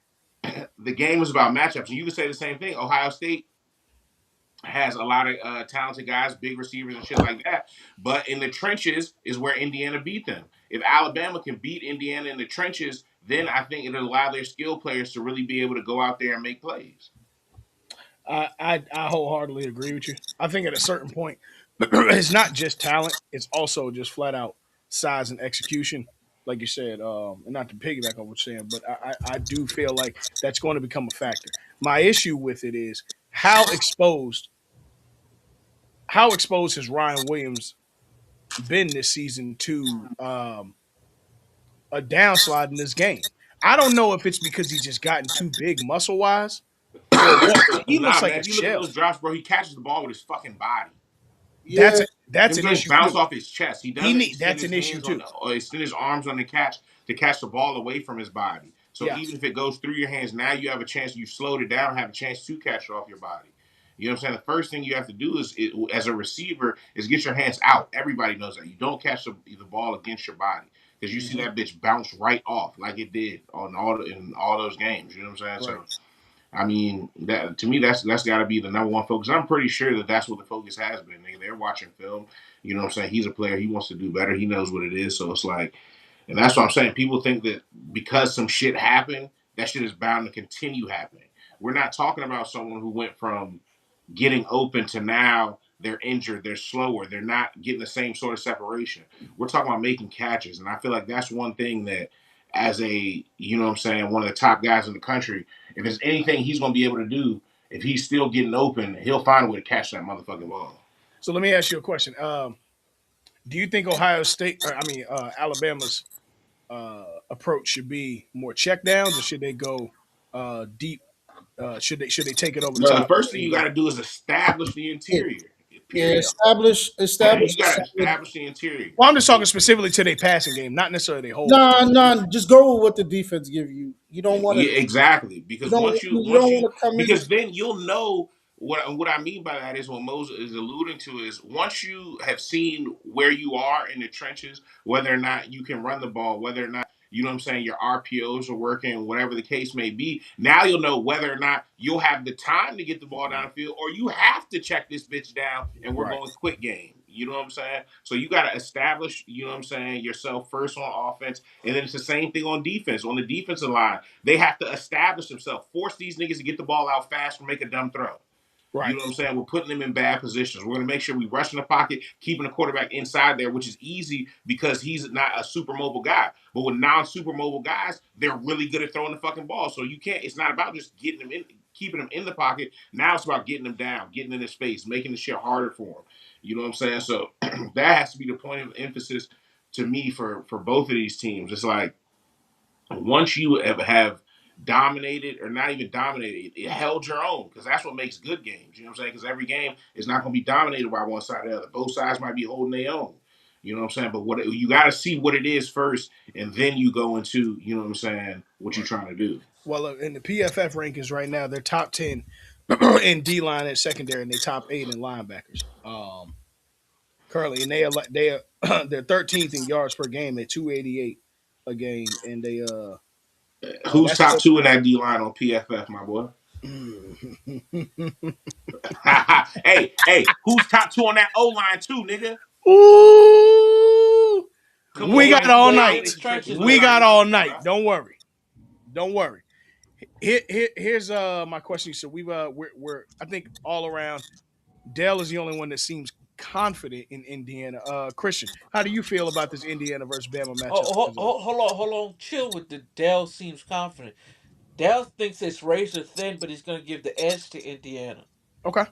the game is about matchups. And you can say the same thing. Ohio State has a lot of talented guys, big receivers and shit like that. But in the trenches is where Indiana beat them. If Alabama can beat Indiana in the trenches, then I think it'll allow their skill players to really be able to go out there and make plays.
I wholeheartedly agree with you. I think at a certain point, it's not just talent; it's also just flat out size and execution, like you said. And not to piggyback on what you're saying, but I do feel like that's going to become a factor. My issue with it is how exposed has Ryan Williams been this season to a downslide in this game. I don't know if it's because he's just gotten too big muscle wise or what, but he looks
Nah,
like
man,
a
if you look at
shell.
those drops, bro, he catches the ball with his fucking body.
Yeah,
That's
Them
an
joints
issue
bounce
too.
off his chest. He doesn't extend
That's
his
an issue
hands on
too.
the, or extend his arms on the catch to catch the ball away from his body. So
Yeah,
even if it goes through your hands, now you have a chance. You slowed it down, have a chance to catch it off your body. You know what I'm saying? The first thing you have to do as a receiver, is get your hands out. Everybody knows that you don't catch the ball against your body because you see
hmm
that bitch bounce right off like it did in all those games. You know what I'm saying?
right.
So I mean, that to me, that's got to be the number one focus. I'm pretty sure that that's what the focus has been. They're watching film. You know what I'm saying? He's a player. He wants to do better. He knows what it is. So it's like, and that's what I'm saying. People think that because some shit happened, that shit is bound to continue happening. We're not talking about someone who went from getting open to now they're injured, they're slower, they're not getting the same sort of separation. We're talking about making catches, and I feel like that's one thing that, as a you know what I'm saying, one of the top guys in the country, if there's anything he's going to be able to do, if he's still getting open, he'll find a way to catch that motherfucking ball.
So let me ask you a question. Do you think Ohio State, or I mean Alabama's approach should be more check downs, or should they go deep? Should they take it over the
Bro, the
top
first thing
and
you got
go?
to do is establish the
yeah,
interior.
yeah.
Period.
Establish
You
a
got to
solid.
establish the interior.
Well, I'm just talking specifically to their passing game, not necessarily their whole.
Nah, nah. Just go with what the defense give you. You don't want to.
Yeah, exactly.
You
Because
don't. You don't want to come in.
because then you'll know what I mean by that is what Moses is alluding to is once you have seen where you are in the trenches, whether or not you can run the ball, whether or not you know what I'm saying, your RPOs are working, whatever the case may be. Now you'll know whether or not you'll have the time to get the ball down the field, or you have to check this bitch down and we're
Right.
going quick game. You know what I'm saying? So you got to establish, you know what I'm saying, yourself first on offense, and then it's the same thing on defense. On the defensive line, they have to establish themselves, force these niggas to get the ball out fast or make a dumb throw. You
Right.
know what I'm saying? We're putting them in bad positions. We're going to make sure we rush in the pocket, keeping the quarterback inside there, which is easy because he's not a super mobile guy. But with non-super mobile guys, they're really good at throwing the fucking ball. So you can't. It's not about just getting them in, keeping them in the pocket. Now it's about getting them down, getting in his space, making the shit harder for him. You know what I'm saying? So that has to be the point of emphasis to me for both of these teams. It's like once you have dominated or not even dominated, it held your own because that's what makes good games. You know what I'm saying? Because every game is not going to be dominated by one side or the other. Both sides might be holding their own. You know what I'm saying? But what you got to see what it is first, and then you go into you know what I'm saying what you're
Right.
trying to do.
Well, in the PFF rankings right now, they're top 10 in D line at secondary, and they top 8 in linebackers. Currently, and they are they're 13th in yards per game at 288 a game, and they
Who's
that's
top two in that D line on PFF, my boy? Hey, who's top two on that O line too, nigga?
Ooh,
Come on,
we
we
got
don't
Playing
need to
all
go
playing in
night.
the
dominate the trenches.
trenches
Let's
We
with
start
him.
got
this
all
shit,
night.
bro.
Don't worry. Don't worry. Here's my question. So we're I think all around. Dell is the only one that seems confident in Indiana. Christian, how do you feel about this Indiana versus Bama matchup?
Hold on. Chill with the Dell seems confident. Dell thinks it's razor thin, but he's gonna give the edge to Indiana.
Okay,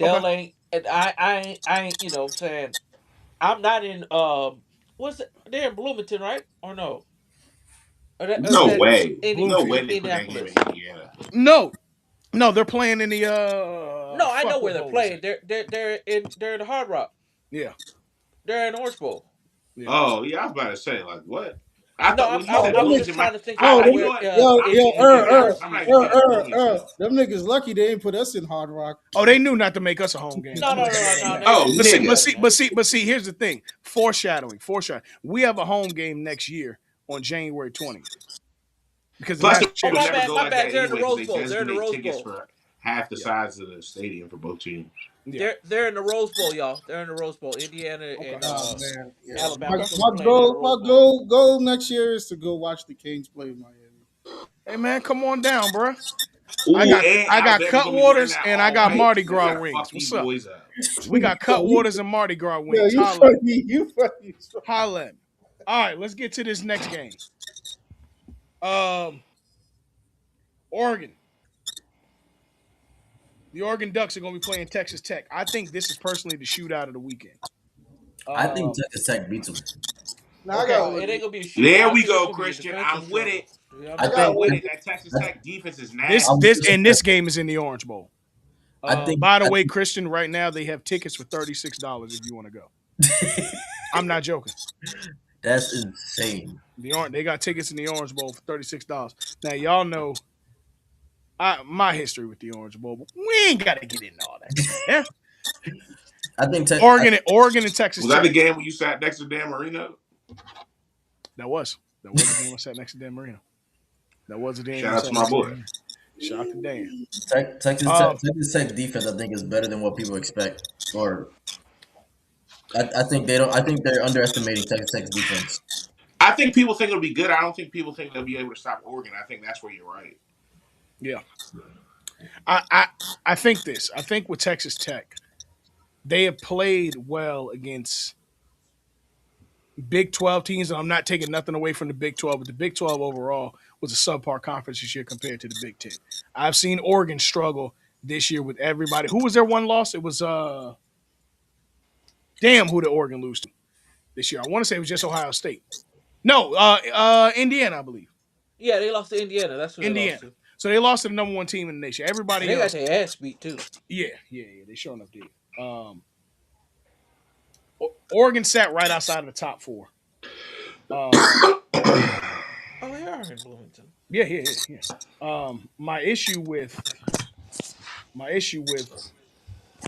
okay.
Dell ain't, and I ain't. You know, what I'm saying I'm not in. What's it? They're in Bloomington, right? Or no? Or is
No
that
way. No
Bloomfield.
way they put that game in
Indianapolis?
Indiana.
No, no, they're playing in the
No, I know
fuck.
where
What
they're
bowl is
playing.
it?
They're in the Hard Rock.
Yeah,
They're in Orange Bowl.
yeah.
Oh yeah, I was about to say like what? I
No,
thought when you
I'm
Oh,
said
them
I'm
niggas.
just
Bloomington,
trying to think
Oh,
about
them,
you know
where
what?
yo,
I'm
yo,
even thinking that. I'm not even thinking
er.
Bloomington.
Them niggas lucky they ain't put us in Hard Rock.
Oh, they knew not to make us a home game.
no
I'm
no
gonna tell
no
you
no
that
no
now.
they
Oh
didn't do
nigga.
that, man.
But see, here's the thing. Foreshadowing. We have a home game next year on January 20th because the
Plus,
national
it would
Oh
never
championship.
go
my
like
bad.
that
They're in the
anyway because
Rose
they
Bowl. They're in the
designate
Rose
tickets
Bowl.
for half the
Yeah.
size of the stadium for both teams.
Yeah.
They're in the Rose Bowl, y'all. They're in the Rose Bowl. Indiana
Okay.
and
Oh man, yeah.
Alabama
Okay.
is supposed to be playing in the Rose
My
Bowl.
goal next year is to go watch the Kings play in Miami.
Hey man, come on down, bro. I
Ooh,
got
and
I got
Alabama's
cut
gonna be wearing
waters
that
and I
all
got
white.
Mardi
We
Gras
gotta fuck
wings.
these
What's up?
boys up.
We got cut waters and Mardi Gras
Yeah,
wings.
you
Holla,
funny. You funny.
holla at me. All right, let's get to this next game. Um, Oregon. The Oregon Ducks are going to be playing Texas Tech. I think this is personally the shootout of the weekend.
I think
Um,
Texas Tech beats them.
Now I
okay.
got
No, it ain't gonna be a
There
shootout. I
we
think it's
go,
gonna be a
Christian.
defensive
I'm with
struggle.
it.
Yeah,
I
I'm
got
I'm
with
with
that.
one.
it. That Texas
I,
Tech defense is
This
I
nasty.
was
this
gonna say
and
that.
this game is in the Orange Bowl.
I
By the way,
think
Christian, right now they have tickets for $36 if you want to go. I'm not joking.
that's insane.
They got tickets in the Orange Bowl for $36. Now y'all know my history with the Orange Bowl, but we ain't got to get into all that shit. Yeah.
I think Tech.
Oregon and Texas
Was that the
Tech.
game when you sat next to Dan Marino?
That was a game I sat next to Dan Marino. That was a game
Shout
I
out to
sat
my
next to
boy.
Dan. Shout out to Dan. Um,
Texas Tech's defense, I think, is better than what people expect. Or I think they don't. I think they're underestimating Texas Tech's defense.
I think people think it'll be good. I don't think people think they'll be able to stop Oregon. I think that's where you're right.
yeah. I, I I think this. I think with Texas Tech, they have played well against Big 12 teams, and I'm not taking nothing away from the Big 12, but the Big 12 overall was a subpar conference this year compared to the Big 10. I've seen Oregon struggle this year with everybody. Who was their one loss? It was damn, who did Oregon lose to this year? I want to say it was just Ohio State. No, Indiana, I believe.
Yeah, they lost to Indiana. That's who they lost
Indiana.
to,
So they lost to the number one team in the nation.
and
Everybody
they got
else,
their ass beat too.
yeah. They sure enough did. Oregon sat right outside of the top four. Um,
Oh, they are in Bloomington.
yeah. My issue with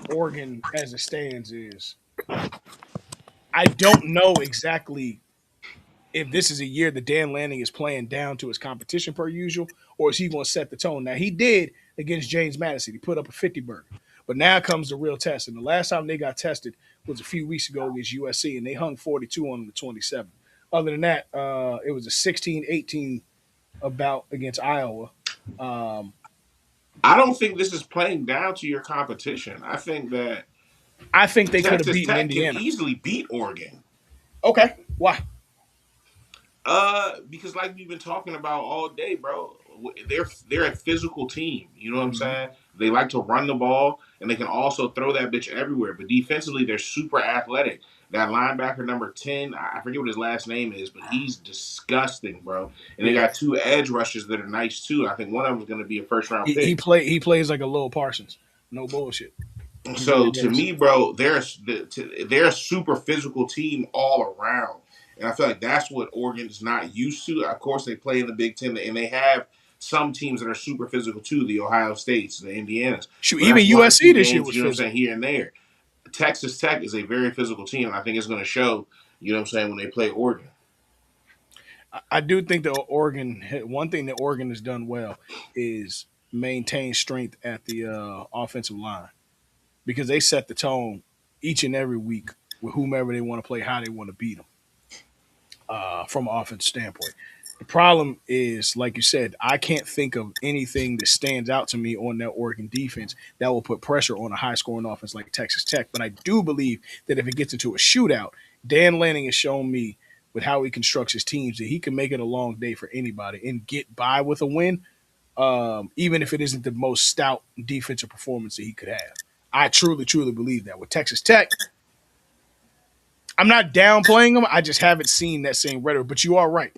Oregon as it stands is I don't know exactly if this is a year that Dan Lanning is playing down to his competition per usual, or is he going to set the tone? Now he did against James Madison. He put up a 50 burger. But now comes the real test. And the last time they got tested was a few weeks ago against USC, and they hung 42 on them to 27. Other than that, it was a 16-18 about against Iowa. Um,
I don't think this is playing down to your competition. I think that
I think they could have
Texas
beaten
Tech can
Indiana.
easily beat Oregon.
Okay. Why?
Because like we've been talking about all day, bro, they're a physical team. You know what I'm
Mm-hmm.
saying? They like to run the ball, and they can also throw that bitch everywhere. But defensively, they're super athletic. That linebacker number 10, I forget what his last name is, but he's disgusting, bro. And they
Yeah.
got two edge rushers that are nice too. I think one of them is going to be a first round
He
pick.
plays like a Lil Parsons. No bullshit. He
So
really
to
does.
me, bro, they're a super physical team all around, and I feel like that's what Oregon's not used to. Of course, they play in the Big Ten, and they have some teams that are super physical too, the Ohio States, the Indianas.
Shoot,
But
even
that's one or
USC
two
this year
games,
was
you know what I'm saying,
physical.
here and there. Texas Tech is a very physical team, and I think it's going to show. You know what I'm saying, when they play Oregon.
I do think that one thing that Oregon has done well is maintain strength at the offensive line because they set the tone each and every week with whomever they want to play, how they want to beat them from an offense standpoint. The problem is, like you said, I can't think of anything that stands out to me on that Oregon defense that will put pressure on a high scoring offense like Texas Tech. But I do believe that if it gets into a shootout, Dan Lanning has shown me with how he constructs his teams that he can make it a long day for anybody and get by with a win, even if it isn't the most stout defensive performance that he could have. I truly believe that. With Texas Tech, I'm not downplaying them. I just haven't seen that same rhetoric. But you are right.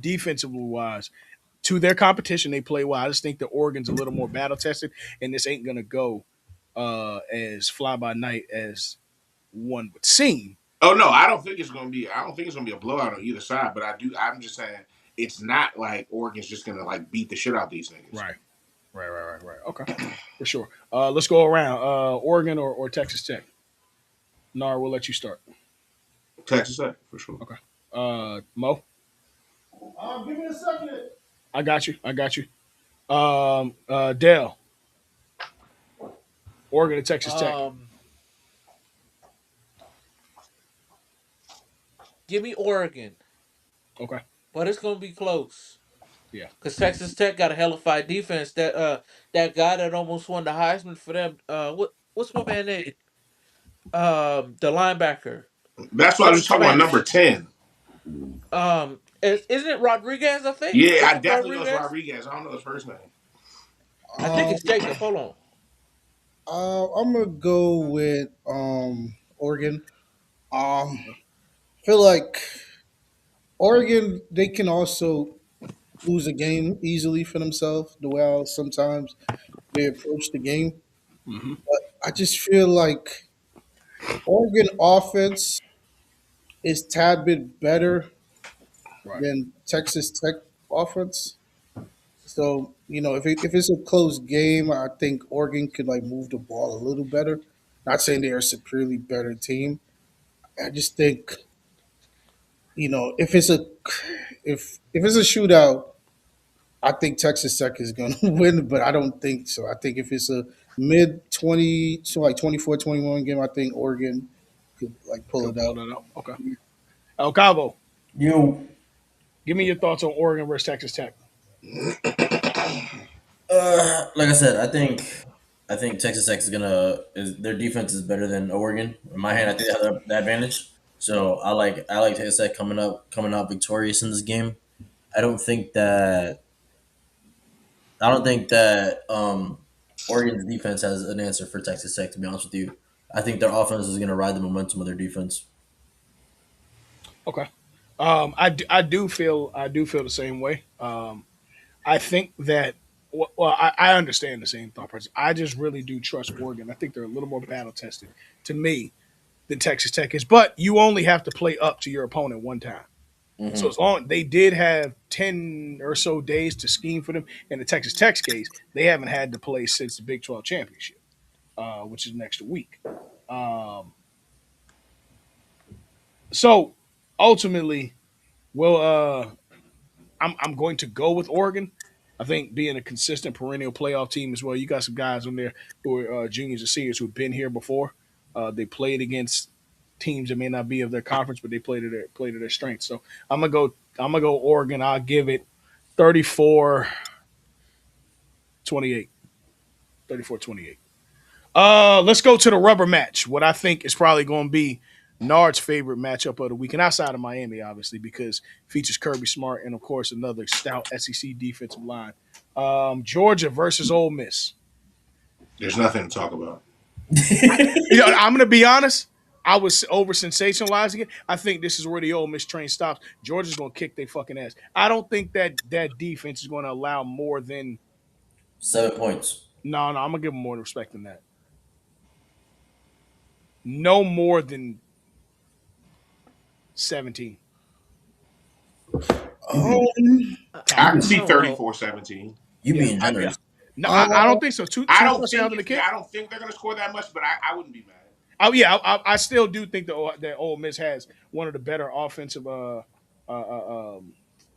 Defensively wise, to their competition, they play well. I just think that Oregon's a little more battle tested, and this ain't gonna go as fly by night as one would seem.
Oh no, I don't think it's going to be. I don't think it's going to be a blowout on either side. But I do. I'm just saying it's not like Oregon's just going to like beat the shit out these niggas.
Right. Okay, for sure. Let's go around. Oregon or Texas Tech. Nar, we'll let you start.
Texas Tech for sure.
Okay. Mo,
Give me a second.
I got you. Dale. Oregon and Texas Tech.
Um, Give me Oregon,
Okay.
but it's gonna be close.
Yeah.
Cause Texas Tech got a hell of a fight defense. That guy that almost won the Heisman for them. What's my man name? The linebacker.
That's what I was
Speaks
talking about. Number
Spanish.
10.
Isn't it Rodriguez? I think
Yeah, I
Jacob
definitely know it's
Rodriguez.
Rodriguez. I don't know his first name.
I think
Um,
it's Jacob. Hold on.
I'm gonna go with Oregon. Feel like Oregon they can also lose a game easily for themselves. The way how sometimes they approach the game,
Hmm.
I just feel like Oregon offense is tad bit better
Right.
than Texas Tech offense. So if it's a close game, I think Oregon could like move the ball a little better. Not saying they're a superiorly better team. I just think if it's a shootout, I think Texas Tech is going to win, but I don't think so. I think if it's a mid 20, so like 24-21 game, I think Oregon could like pull
Could
it
pull
out.
that out. Okay. El Cabo,
You,
give me your thoughts on Oregon versus Texas Tech.
like I said, I think Texas Tech is their defense is better than Oregon. In my hand, I think they have the advantage. So I like Texas Tech coming out victorious in this game. I don't think that I don't think that Oregon's defense has an answer for Texas Tech. To be honest with you, I think their offense is going to ride the momentum of their defense.
Okay. I do feel the same way. I think that well, I understand the same thought process. I just really do trust Oregon. I think they're a little more battle tested to me than Texas Tech is. But you only have to play up to your opponent one time. So
Hmm.
as long they did have 10 or so days to scheme for them. In the Texas Tech case, they haven't had to play since the Big 12 championship, which is next week. Um, so ultimately, well, I'm going to go with Oregon. I think being a consistent perennial playoff team as well. You got some guys on there who are juniors and seniors who've been here before. They played against teams that may not be of their conference, but they played to their strengths. So I'm gonna go. I'm gonna go Oregon. I'll give it 34-28. 34-28. Let's go to the rubber match. What I think is probably going to be Nard's favorite matchup of the week, and outside of Miami, obviously, because it features Kirby Smart and, of course, another stout SEC defensive line. Georgia versus Ole Miss.
There's nothing to talk about.
I'm going to be honest. I was over sensationalizing it. I think this is where the Ole Miss train stops. Georgia's going to kick their fucking ass. I don't think that defense is going to allow more than
7 points.
no. I'm going to give them more respect than that. No more than 17.
You be
Um,
I,
I
Count
can
it.
I
see
don't know.
34-17.
you
Yeah,
being
yeah.
generous.
No, I
uh,
don't think so. Two
I
two
don't
touchdowns
think
in the
it's,
kick.
I don't think they're going to score that much, but I wouldn't be mad.
Oh yeah, I still do think that Ole Miss has one of the better offensive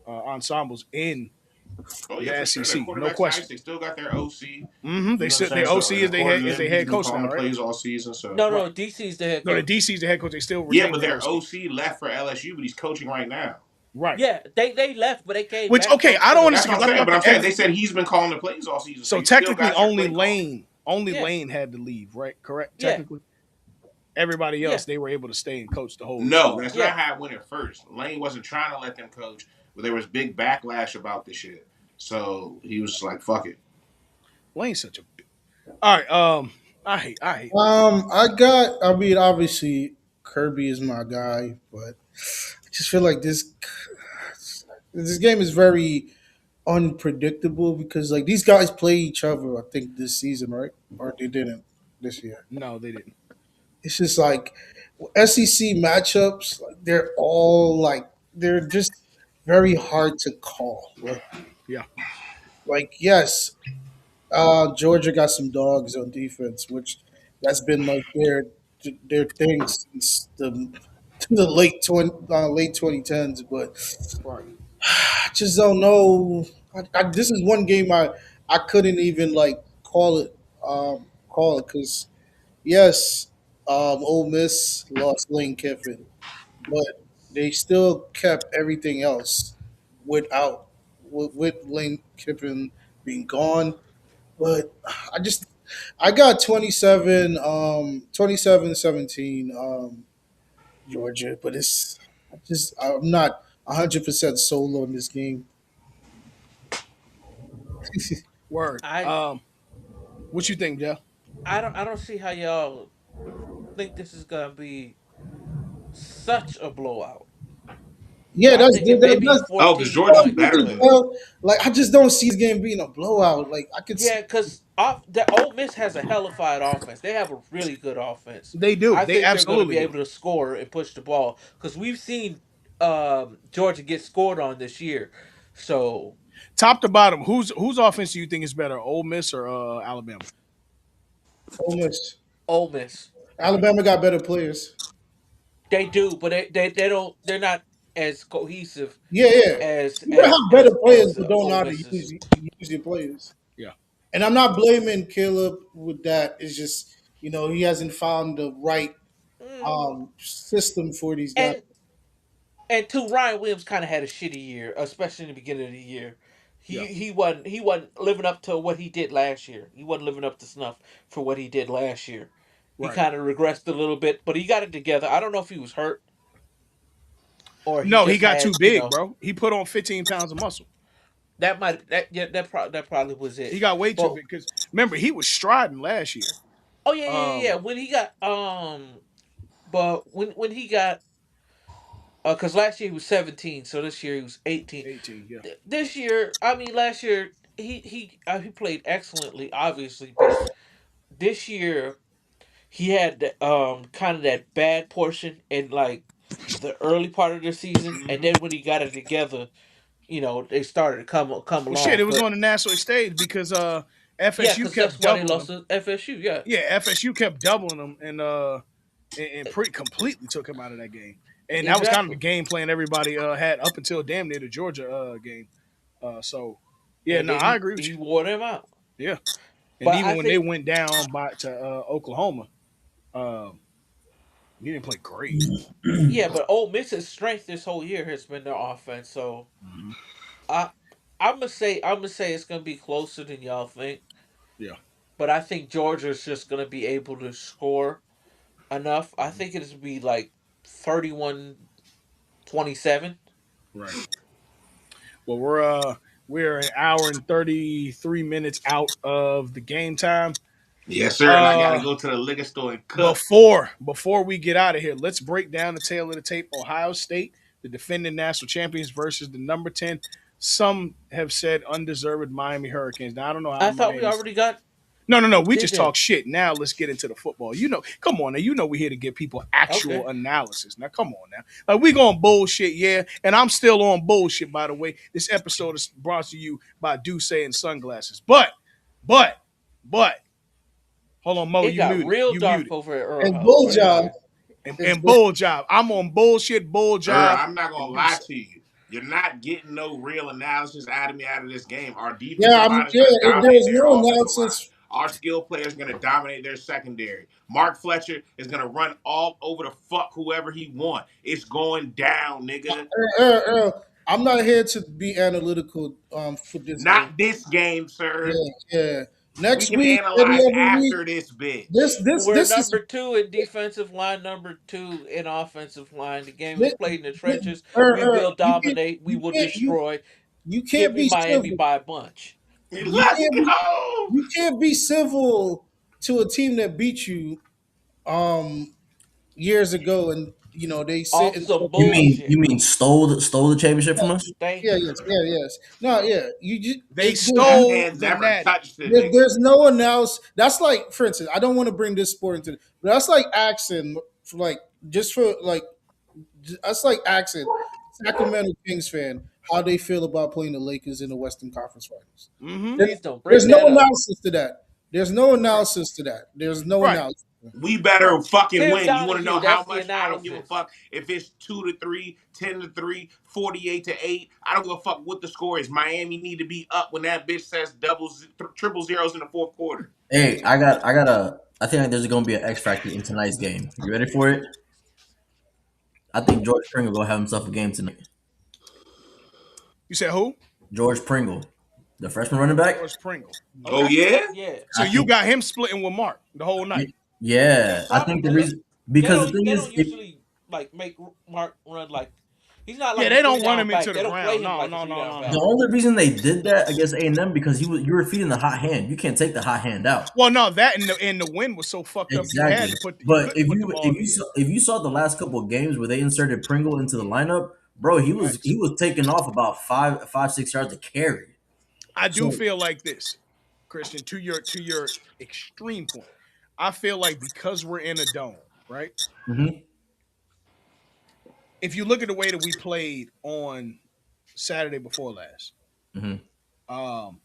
ensembles in
Oh yeah,
the
for sure. Their
SEC. No
quarterback's nice.
question.
They still got their OC.
They
You know what I'm
still
saying?
the
So
OC
and
is
the
is
coordinator,
their
he's
head
been
coach
calling
now,
the
right?
plays all season. So
No,
Right.
no. DC's the head
No, the
coach.
DC is the head coach. They still
yeah,
retain
but
their
their
OC.
OC left for LSU, but he's coaching right now.
Right.
Yeah, they left, but they came
Which
back
okay,
for
I
for
don't
the
That's
understand
what
because
I'm
I
saying.
thought
But I'm
the
saying they said he's been calling the plays all season, so
so
you still
technically
got your play caller.
Only
yeah
Lane had to leave, right? Correct.
yeah
Technically, everybody
yeah
else they were able to stay and coach the whole
No,
squad.
that's not
yeah.
how it went at first. Lane wasn't trying to let them coach, but there was big backlash about this shit. So he was just like, "Fuck it."
Lane's such a all right. I hate Lane.
I mean, obviously Kirby is my guy, but I just feel like this game is very unpredictable because like these guys play each other. I think this season, right? Or they didn't this year.
No, they didn't.
It's just like SEC matchups. Like, they're just very hard to call.
Yeah.
Like yes, Georgia got some dogs on defense, which that's been like their thing since the late 2010s. But
Right.
I just don't know. This is one game I couldn't even like call it call it because yes, Ole Miss lost Lane Kiffin, but they still kept everything else without with Lane Kiffin being gone. But I just I got 27-17 Georgia, but I'm not 100% sold on this game.
Word.
I
What you think, Jeff?
I don't see how y'all think this is gonna be such a blowout.
Yeah,
I
that's
think it may be
that's
Oh, because
14
Georgia's
points,
better
but
than them.
well, like I just don't see this game being a blowout. Like I could see
yeah, because off the Ole Miss has a hellified offense. They have a really good offense.
They do.
I
They
think they're going to
absolutely
be
do.
able to score and push the ball because we've seen Georgia get scored on this year. So
Top to bottom, whose offense do you think is better, Ole Miss or Alabama?
Ole Miss.
Ole Miss,
Alabama got better players.
they do, but they don't. They're not as cohesive
Yeah, yeah.
as
You can have better players, but don't know
Ole
how to
Miss is.
use your players.
Yeah.
And I'm not blaming Caleb with that. It's just he hasn't found the right
Mm,
system for these guys.
and And two, Ryan Williams kind of had a shitty year, especially in the beginning of the year.
Yeah.
He wasn't living up to what he did last year. He wasn't living up to snuff for what he did last year. He
Right.
kind of regressed a little bit, but he got it together. I don't know if he was hurt or he
No, he
just
got
had,
too big, bro. He put on 15 pounds of muscle.
that might that yeah that probably was
He
it.
got way too
But
big because remember he was striding last year.
oh yeah
Um,
when he got but when he got because last year he was 17, so this year he was 18.
18. Yeah.
This year, I mean, last year he played excellently, obviously, but this year he had kind of that bad portion in like the early part of the season, and
Hmm.
then when he got it together, they started to come
Well, shit, it
along.
was
But
on the national stage because
yeah,
FSU
because
kept
that's why they
doubling
lost
him.
to FSU. Yeah,
Yeah, FSU kept doubling him and pretty completely took him out of that game. And that was kind of the
exactly.
game plan everybody had up until damn near the Georgia game. So yeah,
And
no,
then
I
he
agree with
he
you.
wore them out.
Yeah, and
But
even
I
when they
think
went down by to Oklahoma, um, he didn't play great.
yeah, but Ole Miss's strength this whole year has been their offense. So
Hmm.
I I'm gonna say it's gonna be closer than y'all think.
Yeah,
But I think Georgia's just going to be able to score enough. I think it's going to be like 31-27.
right. Well, we're an hour and 33 minutes out of the game time.
Yes, sir. And I got to
Uh,
go to the liquor store and cook.
before we get out of here, let's break down the tail of the tape. Ohio State, the defending national champions, versus the number 10. Some have said undeserved Miami Hurricanes. Now I don't know how
I thought we
Miami's.
already got
No, no, no. We
did
just
them.
talk shit. Now let's get into the football. Come on now. We're here to give people
Okay.
actual analysis. Now, come on now. Like we going bullshit, yeah. And I'm still on bullshit, by the way. This episode is brought to you by Duce and Sunglasses. But, but, hold on, Mo.
It
You
got
muted.
real
You
dark
muted.
over at Earl
And
House.
bull
But
job
anyway,
is
And bull job. I'm on bullshit, bull job,
I'm not
and
gonna lie
Duce.
to you. You're not getting no real analysis out of this game. Our
yeah.
defensive
I
line
mean,
is
yeah.
gonna dominate
There's
their
no
offensive line.
nonsense.
Our skill players are gonna dominate their secondary. Mark Fletcher is gonna run all over the fuck whoever he want. It's going down, nigga.
I'm not here to be analytical for this game.
Not this game, sir.
Yeah, yeah.
We
Next
can
week, any
analyze
other week,
after this
this
bitch.
this
we're
this is
number two in defensive line, number two in offensive line. The game is
this,
played in the trenches. We
er,
will dominate. We will destroy.
you
Give
can't
me
be
Miami
civil.
by a bunch.
You
Let's
can't be
go.
you can't be civil to a team that beat you years ago, and they sit
Off
and
some
talk
You
about
mean
bullshit.
you mean stole the championship from us?
Thank
yeah,
you.
yes, yeah, yes. No, yeah. You just
They
That
stole
man
the
never
natty.
touched it, nigga.
there's no one else. That's like, for instance, I don't want to bring this sport into, but that's like asking for like just for like that's like asking Sacramento Kings fan how they feel about playing the Lakers in the Western Conference Finals.
Mm-hmm.
There-
Please don't
There's
bring
no
that up.
analysis to that. There's no analysis to that. There's no
Right.
analysis.
We better fucking
Tim
win. You want to
Donahue,
know how
that's the
much? I don't give a
analysis.
fuck if it's 2-3, 10-3, 48-8. I don't give a fuck what the score is. Miami need to be up when that bitch says triple zeros in the fourth quarter.
Hey, I think there's gonna be an X factor in tonight's game. You ready for it? I think George Pringle gonna have himself a game tonight.
You said who?
George Pringle, the freshman running back.
George Pringle.
Oh
Okay.
yeah.
Yeah.
So
I
you
think,
got him splitting with Mark the whole night.
yeah, I think the
Probably.
reason because the thing
They
is,
don't usually like make Mark run like he's not
Yeah,
like a
they don't
three
run
down
him
back.
into the
They don't play
ground.
him
No,
like a
no,
three
no,
down
no,
back.
the
no.
only reason they did that against A&M because you were feeding the hot hand. You can't take the hot hand out.
Well, no, that and the wind was so fucked up. You
Exactly.
had to put you
But
couldn't put the ball in the air.
if you saw the last couple of games where they inserted Pringle into the lineup, bro,
Facts.
he was taking off about 6 yards to carry.
I do
So
feel like this, Christian, to your extreme point. I feel like because we're in a dome, right?
mhm.
If you look at the way that we played on Saturday before last,
Mhm.
um,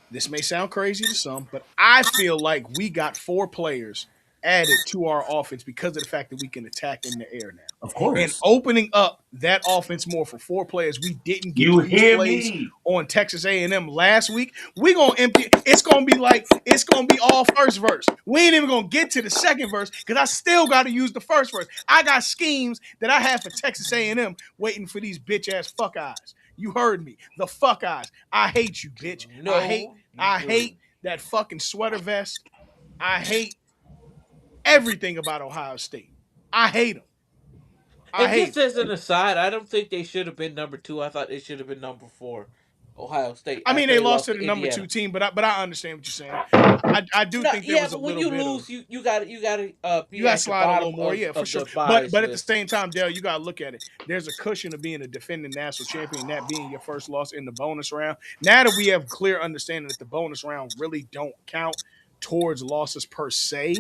this may sound crazy to some, but I feel like we got 4 players added to our offense because of the fact that we can attack in the air now.
Of
And
course.
opening up that offense more for 4 players, we didn't get
You
to use
hear
plays
me?
on Texas A&M last week. We're gonna empty. It's gonna be all first verse. We ain't even gonna get to the second verse because I still got to use the first verse. I got schemes that I have for Texas A&M waiting for these bitch ass fuck eyes. You heard me. The fuck eyes. I hate you, bitch.
No, you
I
do.
hate that fucking sweater vest. I hate everything about Ohio State. I hate them.
And just as an aside, I don't think they should have been number 2. I thought they should have been number 4. Ohio State.
I mean,
After
they
they
lost to
to
the number
Indiana.
2 team, but I understand what you're saying. I do
No,
think there
yeah,
was a
but when
little
you
bit
lose,
of
you got to
you
be
got to
at the
slide a
bottom
little more, yeah, for
of
sure.
the buys
But at the
list.
same time, Dale, you got to look at it. There's a cushion of being a defending national champion, that being your first loss in the bonus round. Now that we have clear understanding that the bonus round really don't count towards losses per se,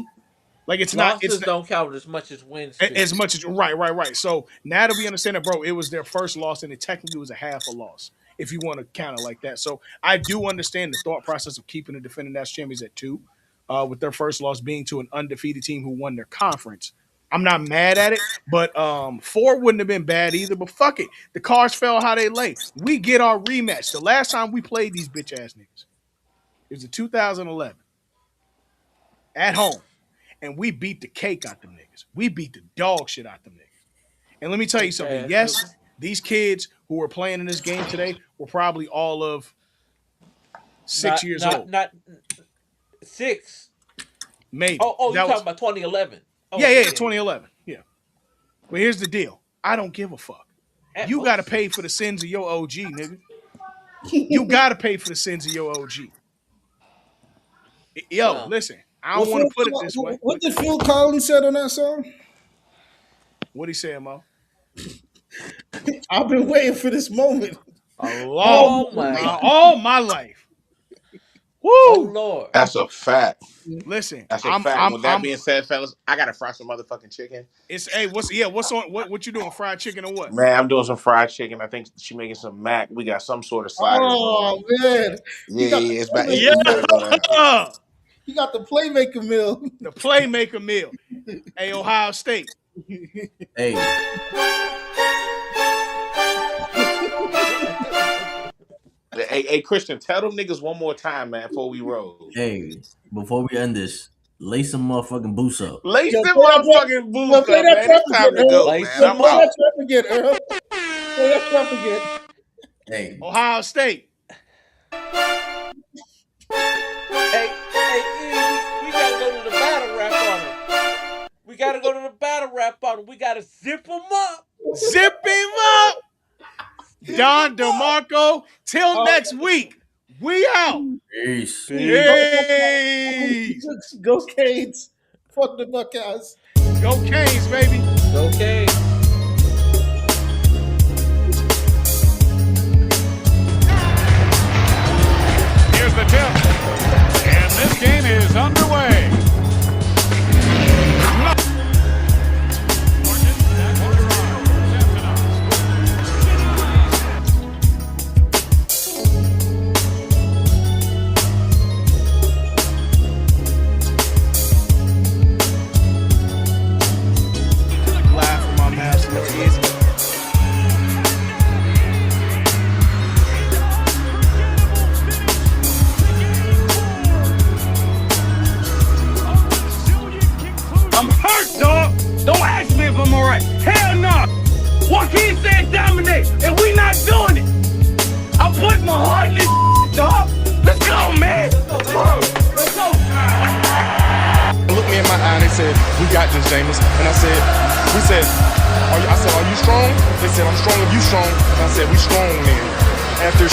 like it's not
Losses don't count as much as wins do.
as much as right. So now that we understand that, bro, it was their first loss, and it technically was a half a loss, if you want to count it like that. So I do understand the thought process of keeping the defending national champions at 2, with their first loss being to an undefeated team who won their conference. I'm not mad at it, but 4 wouldn't have been bad either. But fuck it, the cards fell how they lay. We get our rematch. The last time we played these bitch ass niggas, it was in 2011 at home. And we beat the cake out them niggas. We beat the dog shit out them niggas. And let me tell you something.
Ass
Yes,
niggas.
these kids who were playing in this game today were probably all of 6 years old.
Not 6.
Maybe.
Oh,
That
you
was,
talking about 2011? Oh,
yeah, 2011. Yeah. But here's the deal. I don't give a fuck. You got to pay for the sins of your OG, nigga. You got to pay for the sins of your OG. Yo,
Well,
listen. I don't want to put it this way.
What did Phil Collins said on that song?
What he said, Mo?
I've been waiting for this moment.
Oh my!
All my life. Woo!
Oh Lord!
That's a fact.
Listen,
That's a fact. With that being said, fellas, I gotta fry some motherfucking chicken.
It's what's on what you doing? Fried chicken or what?
Man, I'm doing some fried chicken. I think she making some mac. We got some sort of sliders
Oh
going.
man,
Yeah. It's about
Yeah,
to go down.
he got the playmaker meal.
the playmaker meal. Hey, Ohio State.
Hey,
Hey, Christian, tell them niggas one more time, man, before we roll.
before we end this, lay some motherfucking boots up.
Lace
Yo,
them
play that
motherfucking boots up,
play
man.
that trap
It's time to
again,
go,
Earl.
man.
Lace
I'm
them
Play
out.
that trap again, Earl. Play that trap again.
Hey,
Ohio State.
Hey, we gotta go to the battle rap on him. We gotta go to the battle rap on him. We gotta zip him up.
Zip him up. Don DeMarco. Till next week. We out.
peace.
Peace.
Go Canes. Fuck the Buckeyes.
Go Canes, baby.
Okay.
Here's the tip. And this game is underway.
Don't ask me if I'm alright. Hell no. Joaquin said dominate, and we not doing it. I put my heart in this dog. Let's go, man. Let's go.
Looked me in my eye and they said, we got this, Jameis. And I said, are you strong? They said, I'm strong if you strong. And I said, we strong, man. After